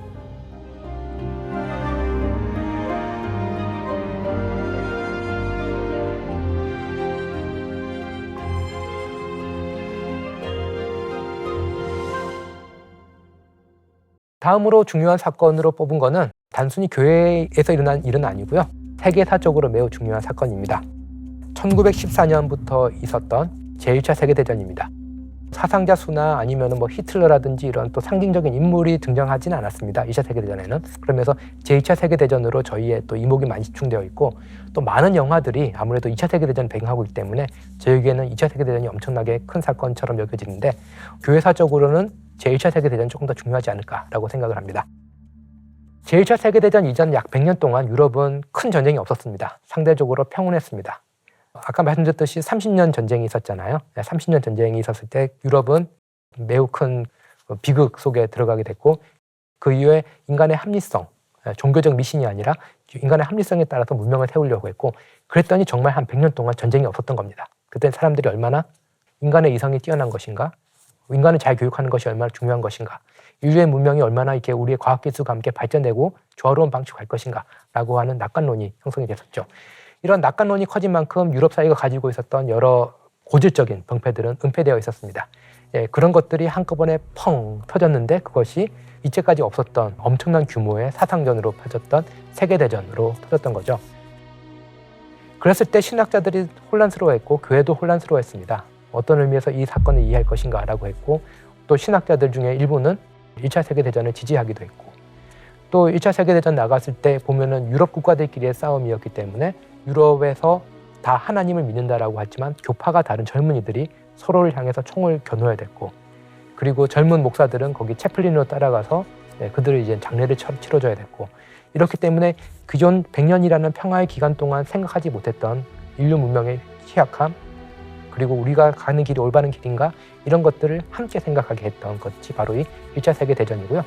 다음으로 중요한 사건으로 뽑은 거는 단순히 교회에서 일어난 일은 아니고요. 세계사적으로 매우 중요한 사건입니다. 1914년부터 있었던 제1차 세계대전입니다. 사상자 수나 아니면 뭐 히틀러라든지 이런 또 상징적인 인물이 등장하지는 않았습니다. 2차 세계대전에는. 그러면서 제2차 세계대전으로 저희의 또 이목이 많이 집중되어 있고 또 많은 영화들이 아무래도 2차 세계대전을 배경하고 있기 때문에 저에게는 2차 세계대전이 엄청나게 큰 사건처럼 여겨지는데 교회사적으로는 제1차 세계대전이 조금 더 중요하지 않을까라고 생각을 합니다. 제1차 세계대전 이전 약 100년 동안 유럽은 큰 전쟁이 없었습니다. 상대적으로 평온했습니다. 아까 말씀드렸듯이 30년 전쟁이 있었잖아요. 30년 전쟁이 있었을 때 유럽은 매우 큰 비극 속에 들어가게 됐고 그 이후에 인간의 합리성, 종교적 미신이 아니라 인간의 합리성에 따라서 문명을 세우려고 했고 그랬더니 정말 한 100년 동안 전쟁이 없었던 겁니다. 그때 사람들이 얼마나 인간의 이성이 뛰어난 것인가, 인간을 잘 교육하는 것이 얼마나 중요한 것인가, 인류의 문명이 얼마나 이렇게 우리의 과학기술과 함께 발전되고 조화로운 방식으로 갈 것인가 라고 하는 낙관론이 형성이 됐었죠. 이런 낙관론이 커진 만큼 유럽 사회가 가지고 있었던 여러 고질적인 병폐들은 은폐되어 있었습니다. 그런 것들이 한꺼번에 펑 터졌는데 그것이 이제까지 없었던 엄청난 규모의 사상전으로 퍼졌던 세계대전으로 터졌던 거죠. 그랬을 때 신학자들이 혼란스러워했고 교회도 혼란스러워했습니다. 어떤 의미에서 이 사건을 이해할 것인가 라고 했고 또 신학자들 중에 일부는 1차 세계대전을 지지하기도 했고 또 1차 세계대전 나갔을 때 보면은 유럽 국가들끼리의 싸움이었기 때문에 유럽에서 다 하나님을 믿는다라고 했지만 교파가 다른 젊은이들이 서로를 향해서 총을 겨누어야 됐고 그리고 젊은 목사들은 거기 채플린으로 따라가서 그들을 이제 장례를 치러줘야 됐고 이렇기 때문에 기존 100년이라는 평화의 기간 동안 생각하지 못했던 인류 문명의 취약함 그리고 우리가 가는 길이 올바른 길인가 이런 것들을 함께 생각하게 했던 것이 바로 이 1차 세계대전이고요.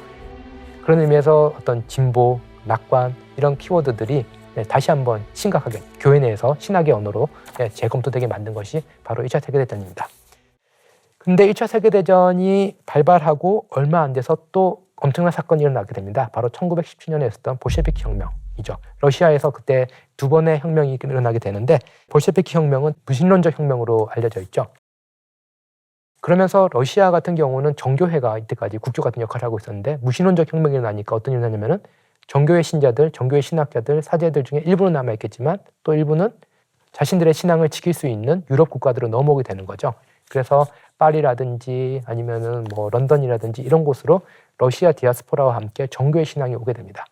그런 의미에서 어떤 진보, 낙관 이런 키워드들이 다시 한번 심각하게 교회 내에서 신학의 언어로 재검토되게 만든 것이 바로 1차 세계대전입니다. 근데 1차 세계대전이 발발하고 얼마 안 돼서 또 엄청난 사건이 일어나게 됩니다. 바로 1917년에 있었던 볼셰비키 혁명이죠. 러시아에서 그때 두 번의 혁명이 일어나게 되는데 볼셰비키 혁명은 무신론적 혁명으로 알려져 있죠. 그러면서 러시아 같은 경우는 정교회가 이때까지 국교 같은 역할을 하고 있었는데 무신론적 혁명이 일어나니까 어떤 일이 일어나냐면은 정교회 신자들, 정교회 신학자들, 사제들 중에 일부는 남아있겠지만 또 일부는 자신들의 신앙을 지킬 수 있는 유럽 국가들로 넘어오게 되는 거죠. 그래서 파리라든지 아니면은 뭐 런던이라든지 이런 곳으로 러시아 디아스포라와 함께 정교회 신앙이 오게 됩니다.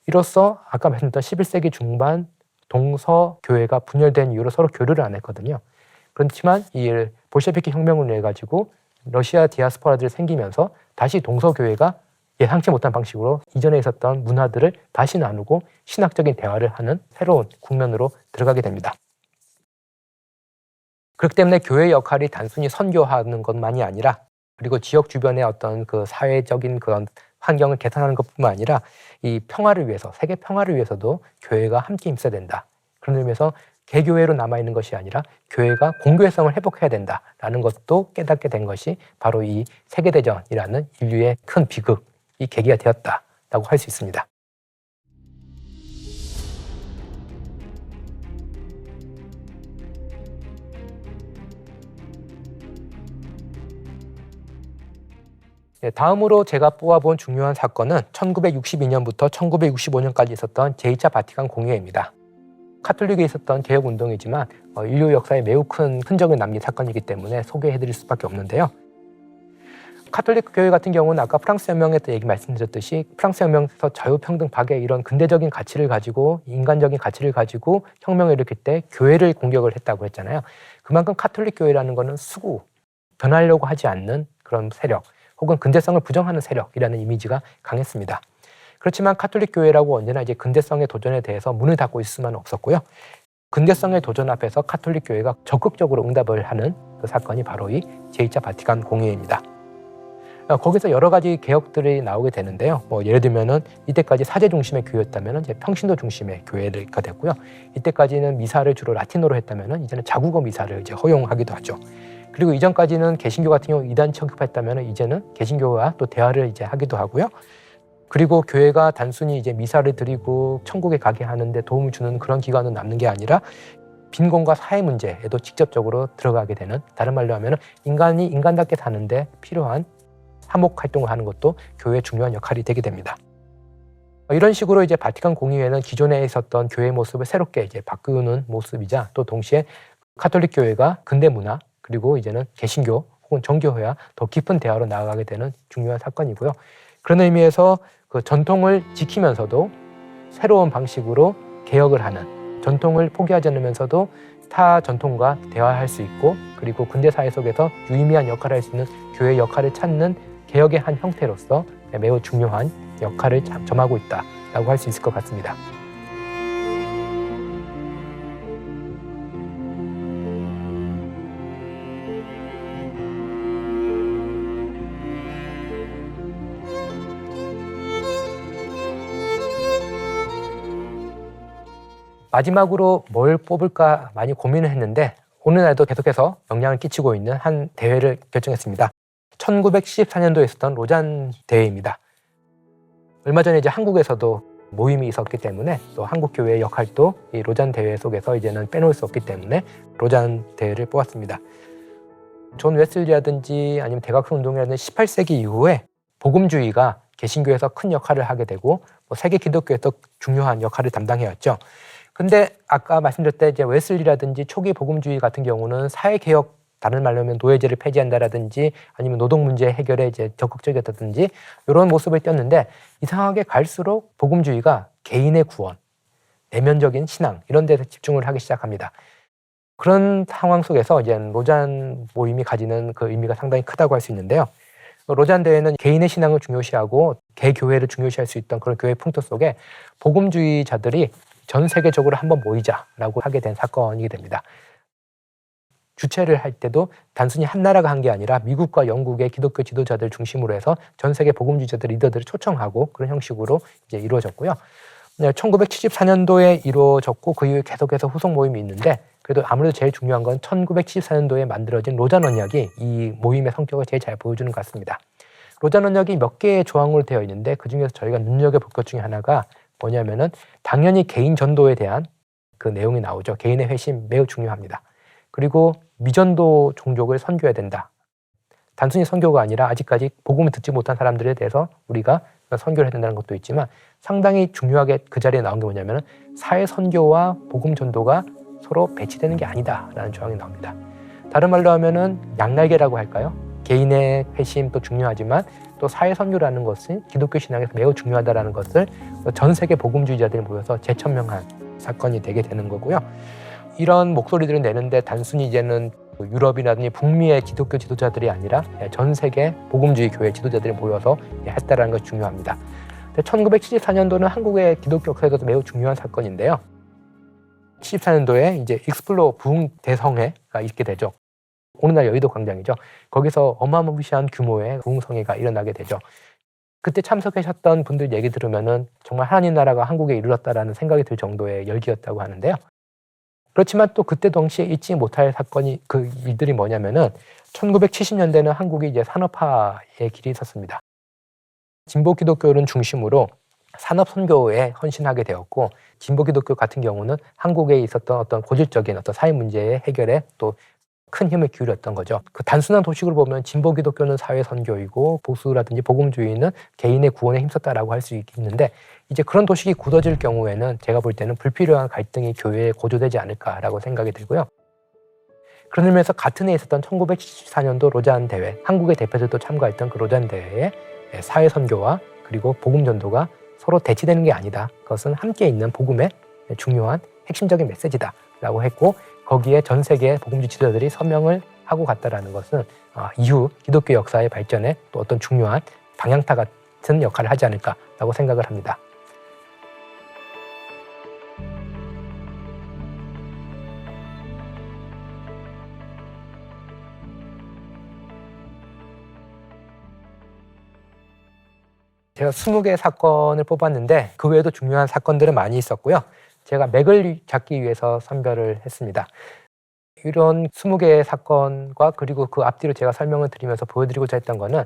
이로써 아까 말씀드렸던 11세기 중반 동서 교회가 분열된 이후로 서로 교류를 안 했거든요. 그렇지만 이 볼셰비키 혁명을 내 가지고 러시아 디아스포라들이 생기면서 다시 동서 교회가 예상치 못한 방식으로 이전에 있었던 문화들을 다시 나누고 신학적인 대화를 하는 새로운 국면으로 들어가게 됩니다. 그렇기 때문에 교회의 역할이 단순히 선교하는 것만이 아니라 그리고 지역 주변의 어떤 그 사회적인 그런 환경을 개선하는 것뿐만 아니라 이 평화를 위해서, 세계 평화를 위해서도 교회가 함께 힘써야 된다. 그런 의미에서 개교회로 남아있는 것이 아니라 교회가 공교회성을 회복해야 된다라는 것도 깨닫게 된 것이 바로 이 세계대전이라는 인류의 큰 비극이 계기가 되었다라고 할 수 있습니다. 다음으로 제가 뽑아본 중요한 사건은 1962년부터 1965년까지 있었던 제2차 바티칸 공의회입니다. 카톨릭에 있었던 개혁운동이지만 인류 역사에 매우 큰 흔적을 남긴 사건이기 때문에 소개해드릴 수밖에 없는데요. 카톨릭 교회 같은 경우는 아까 프랑스 혁명에 때 얘기 말씀드렸듯이 프랑스 혁명에서 자유평등 박애 이런 근대적인 가치를 가지고 인간적인 가치를 가지고 혁명을 일으킬 때 교회를 공격을 했다고 했잖아요. 그만큼 카톨릭 교회라는 것은 수구, 변하려고 하지 않는 그런 세력 혹은 근대성을 부정하는 세력이라는 이미지가 강했습니다. 그렇지만 카톨릭 교회라고 언제나 이제 근대성의 도전에 대해서 문을 닫고 있을 수는 없었고요. 근대성의 도전 앞에서 카톨릭 교회가 적극적으로 응답을 하는 그 사건이 바로 이 제2차 바티칸 공의회입니다. 거기서 여러 가지 개혁들이 나오게 되는데요. 예를 들면은 이때까지 사제 중심의 교회였다면은 이제 평신도 중심의 교회가 됐고요. 이때까지는 미사를 주로 라틴어로 했다면은 이제는 자국어 미사를 이제 허용하기도 하죠. 그리고 이전까지는 개신교 같은 경우 이단 취급했다면 이제는 개신교와 또 대화를 이제 하기도 하고요. 그리고 교회가 단순히 이제 미사를 드리고 천국에 가게 하는데 도움을 주는 그런 기관은 남는 게 아니라 빈곤과 사회 문제에도 직접적으로 들어가게 되는, 다른 말로 하면 인간이 인간답게 사는데 필요한 화목 활동을 하는 것도 교회의 중요한 역할이 되게 됩니다. 이런 식으로 이제 바티칸 공의회는 기존에 있었던 교회의 모습을 새롭게 이제 바꾸는 모습이자 또 동시에 카톨릭 교회가 근대 문화 그리고 이제는 개신교 혹은 정교회와 더 깊은 대화로 나아가게 되는 중요한 사건이고요. 그런 의미에서 그 전통을 지키면서도 새로운 방식으로 개혁을 하는, 전통을 포기하지 않으면서도 타 전통과 대화할 수 있고 그리고 근대 사회 속에서 유의미한 역할을 할 수 있는 교회의 역할을 찾는 개혁의 한 형태로서 매우 중요한 역할을 점하고 있다라고 할 수 있을 것 같습니다. 마지막으로 뭘 뽑을까 많이 고민을 했는데 오늘날도 계속해서 영향을 끼치고 있는 한 대회를 결정했습니다. 1914년도에 있었던 로잔 대회입니다. 얼마 전에 이제 한국에서도 모임이 있었기 때문에 또 한국교회의 역할도 이 로잔 대회 속에서 이제는 빼놓을 수 없기 때문에 로잔 대회를 뽑았습니다. 존 웨슬리라든지 아니면 대각성 운동이라든지 18세기 이후에 복음주의가 개신교에서 큰 역할을 하게 되고 세계 기독교에서 중요한 역할을 담당해왔죠. 근데 아까 말씀드렸던 이제 웨슬리라든지 초기 복음주의 같은 경우는 사회개혁, 다른 말로 하면 노예제를 폐지한다라든지 아니면 노동 문제 해결에 이제 적극적이었다든지 이런 모습을 띄었는데 이상하게 갈수록 복음주의가 개인의 구원, 내면적인 신앙 이런 데서 집중을 하기 시작합니다. 그런 상황 속에서 이제 로잔 모임이 가지는 그 의미가 상당히 크다고 할 수 있는데요. 로잔 대회는 개인의 신앙을 중요시하고 개교회를 중요시할 수 있던 그런 교회 풍토 속에 복음주의자들이 전 세계적으로 한번 모이자라고 하게 된 사건이 됩니다. 주최를 할 때도 단순히 한 나라가 한 게 아니라 미국과 영국의 기독교 지도자들 중심으로 해서 전 세계 복음주의자들 리더들을 초청하고 그런 형식으로 이제 이루어졌고요. 1974년도에 이루어졌고 그 이후에 계속해서 후속 모임이 있는데 그래도 아무래도 제일 중요한 건 1974년도에 만들어진 로잔 언약이 이 모임의 성격을 제일 잘 보여주는 것 같습니다. 로잔 언약이 몇 개의 조항으로 되어 있는데 그중에서 저희가 눈여겨볼 것 중에 하나가 뭐냐면은 당연히 개인 전도에 대한 그 내용이 나오죠. 개인의 회심 매우 중요합니다. 그리고 미전도 종족을 선교해야 된다. 단순히 선교가 아니라 아직까지 복음을 듣지 못한 사람들에 대해서 우리가 선교를 해야 된다는 것도 있지만 상당히 중요하게 그 자리에 나온 게 뭐냐면 사회 선교와 복음 전도가 서로 배치되는 게 아니다라는 조항이 나옵니다. 다른 말로 하면은 양날개라고 할까요? 개인의 회심도 중요하지만 또 사회 선교라는 것은 기독교 신앙에서 매우 중요하다라는 것을 전 세계 복음주의자들이 모여서 재천명한 사건이 되게 되는 거고요. 이런 목소리들을 내는데 단순히 이제는 유럽이라든지 북미의 기독교 지도자들이 아니라 전 세계 복음주의 교회 지도자들이 모여서 했다라는 것이 중요합니다. 1974년도는 한국의 기독교 역사에서도 매우 중요한 사건인데요. 74년도에 이제 익스플로 부흥 대성회가 있게 되죠. 오늘날 여의도 광장이죠. 거기서 어마무시한 규모의 부흥성회가 일어나게 되죠. 그때 참석하셨던 분들 얘기 들으면은 정말 하나님 나라가 한국에 이르렀다라는 생각이 들 정도의 열기였다고 하는데요. 그렇지만 또 그때 동시에 잊지 못할 사건이 그 일들이 뭐냐면은 1970년대는 한국이 이제 산업화의 길이 있었습니다. 진보 기독교를 중심으로 산업 선교에 헌신하게 되었고 진보 기독교 같은 경우는 한국에 있었던 어떤 고질적인 어떤 사회 문제의 해결에 또 큰 힘을 기울였던 거죠. 그 단순한 도식을 보면 진보 기독교는 사회 선교이고 보수라든지 복음주의는 개인의 구원에 힘썼다라고 할 수 있는데 이제 그런 도식이 굳어질 경우에는 제가 볼 때는 불필요한 갈등이 교회에 고조되지 않을까라고 생각이 들고요. 그런 의미에서 같은 해에 있었던 1974년도 로잔 대회, 한국의 대표들도 참가했던 그 로잔 대회에 사회 선교와 그리고 복음 전도가 서로 대치되는 게 아니다. 그것은 함께 있는 복음의 중요한 핵심적인 메시지다라고 했고 거기에 전 세계 복음주의 지도자들이 서명을 하고 갔다라는 것은 이후 기독교 역사의 발전에 또 어떤 중요한 방향타 같은 역할을 하지 않을까라고 생각을 합니다. 제가 20개의 사건을 뽑았는데 그 외에도 중요한 사건들은 많이 있었고요. 제가 맥을 잡기 위해서 선별을 했습니다. 이런 20개의 사건과 그리고 그 앞뒤로 제가 설명을 드리면서 보여드리고자 했던 거는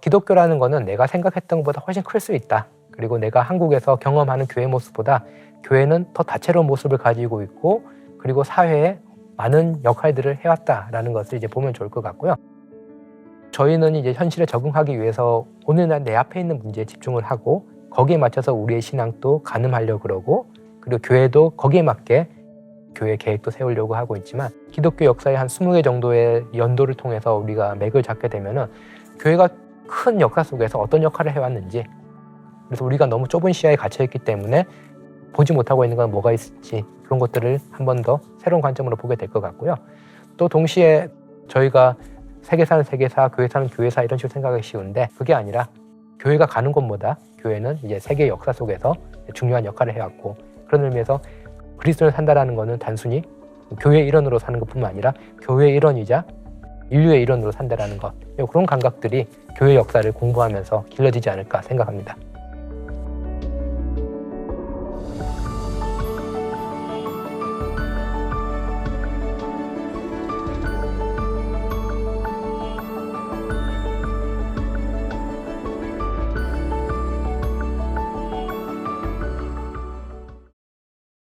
기독교라는 거는 내가 생각했던 것보다 훨씬 클 수 있다. 그리고 내가 한국에서 경험하는 교회 모습보다 교회는 더 다채로운 모습을 가지고 있고 그리고 사회에 많은 역할들을 해왔다라는 것을 이제 보면 좋을 것 같고요. 저희는 이제 현실에 적응하기 위해서 오늘날 내 앞에 있는 문제에 집중을 하고 거기에 맞춰서 우리의 신앙도 가늠하려고 그러고 그리고 교회도 거기에 맞게 교회 계획도 세우려고 하고 있지만 기독교 역사의 한 20개 정도의 연도를 통해서 우리가 맥을 잡게 되면은 교회가 큰 역사 속에서 어떤 역할을 해왔는지 그래서 우리가 너무 좁은 시야에 갇혀있기 때문에 보지 못하고 있는 건 뭐가 있을지 그런 것들을 한 번 더 새로운 관점으로 보게 될 것 같고요. 또 동시에 저희가 세계사는 세계사, 교회사는 교회사 이런 식으로 생각하기 쉬운데 그게 아니라 교회가 가는 곳마다 교회는 이제 세계 역사 속에서 중요한 역할을 해왔고 그런 의미에서 그리스도를 산다라는 것은 단순히 교회의 일원으로 사는 것뿐만 아니라 교회의 일원이자 인류의 일원으로 산다라는 것 그런 감각들이 교회 역사를 공부하면서 길러지지 않을까 생각합니다.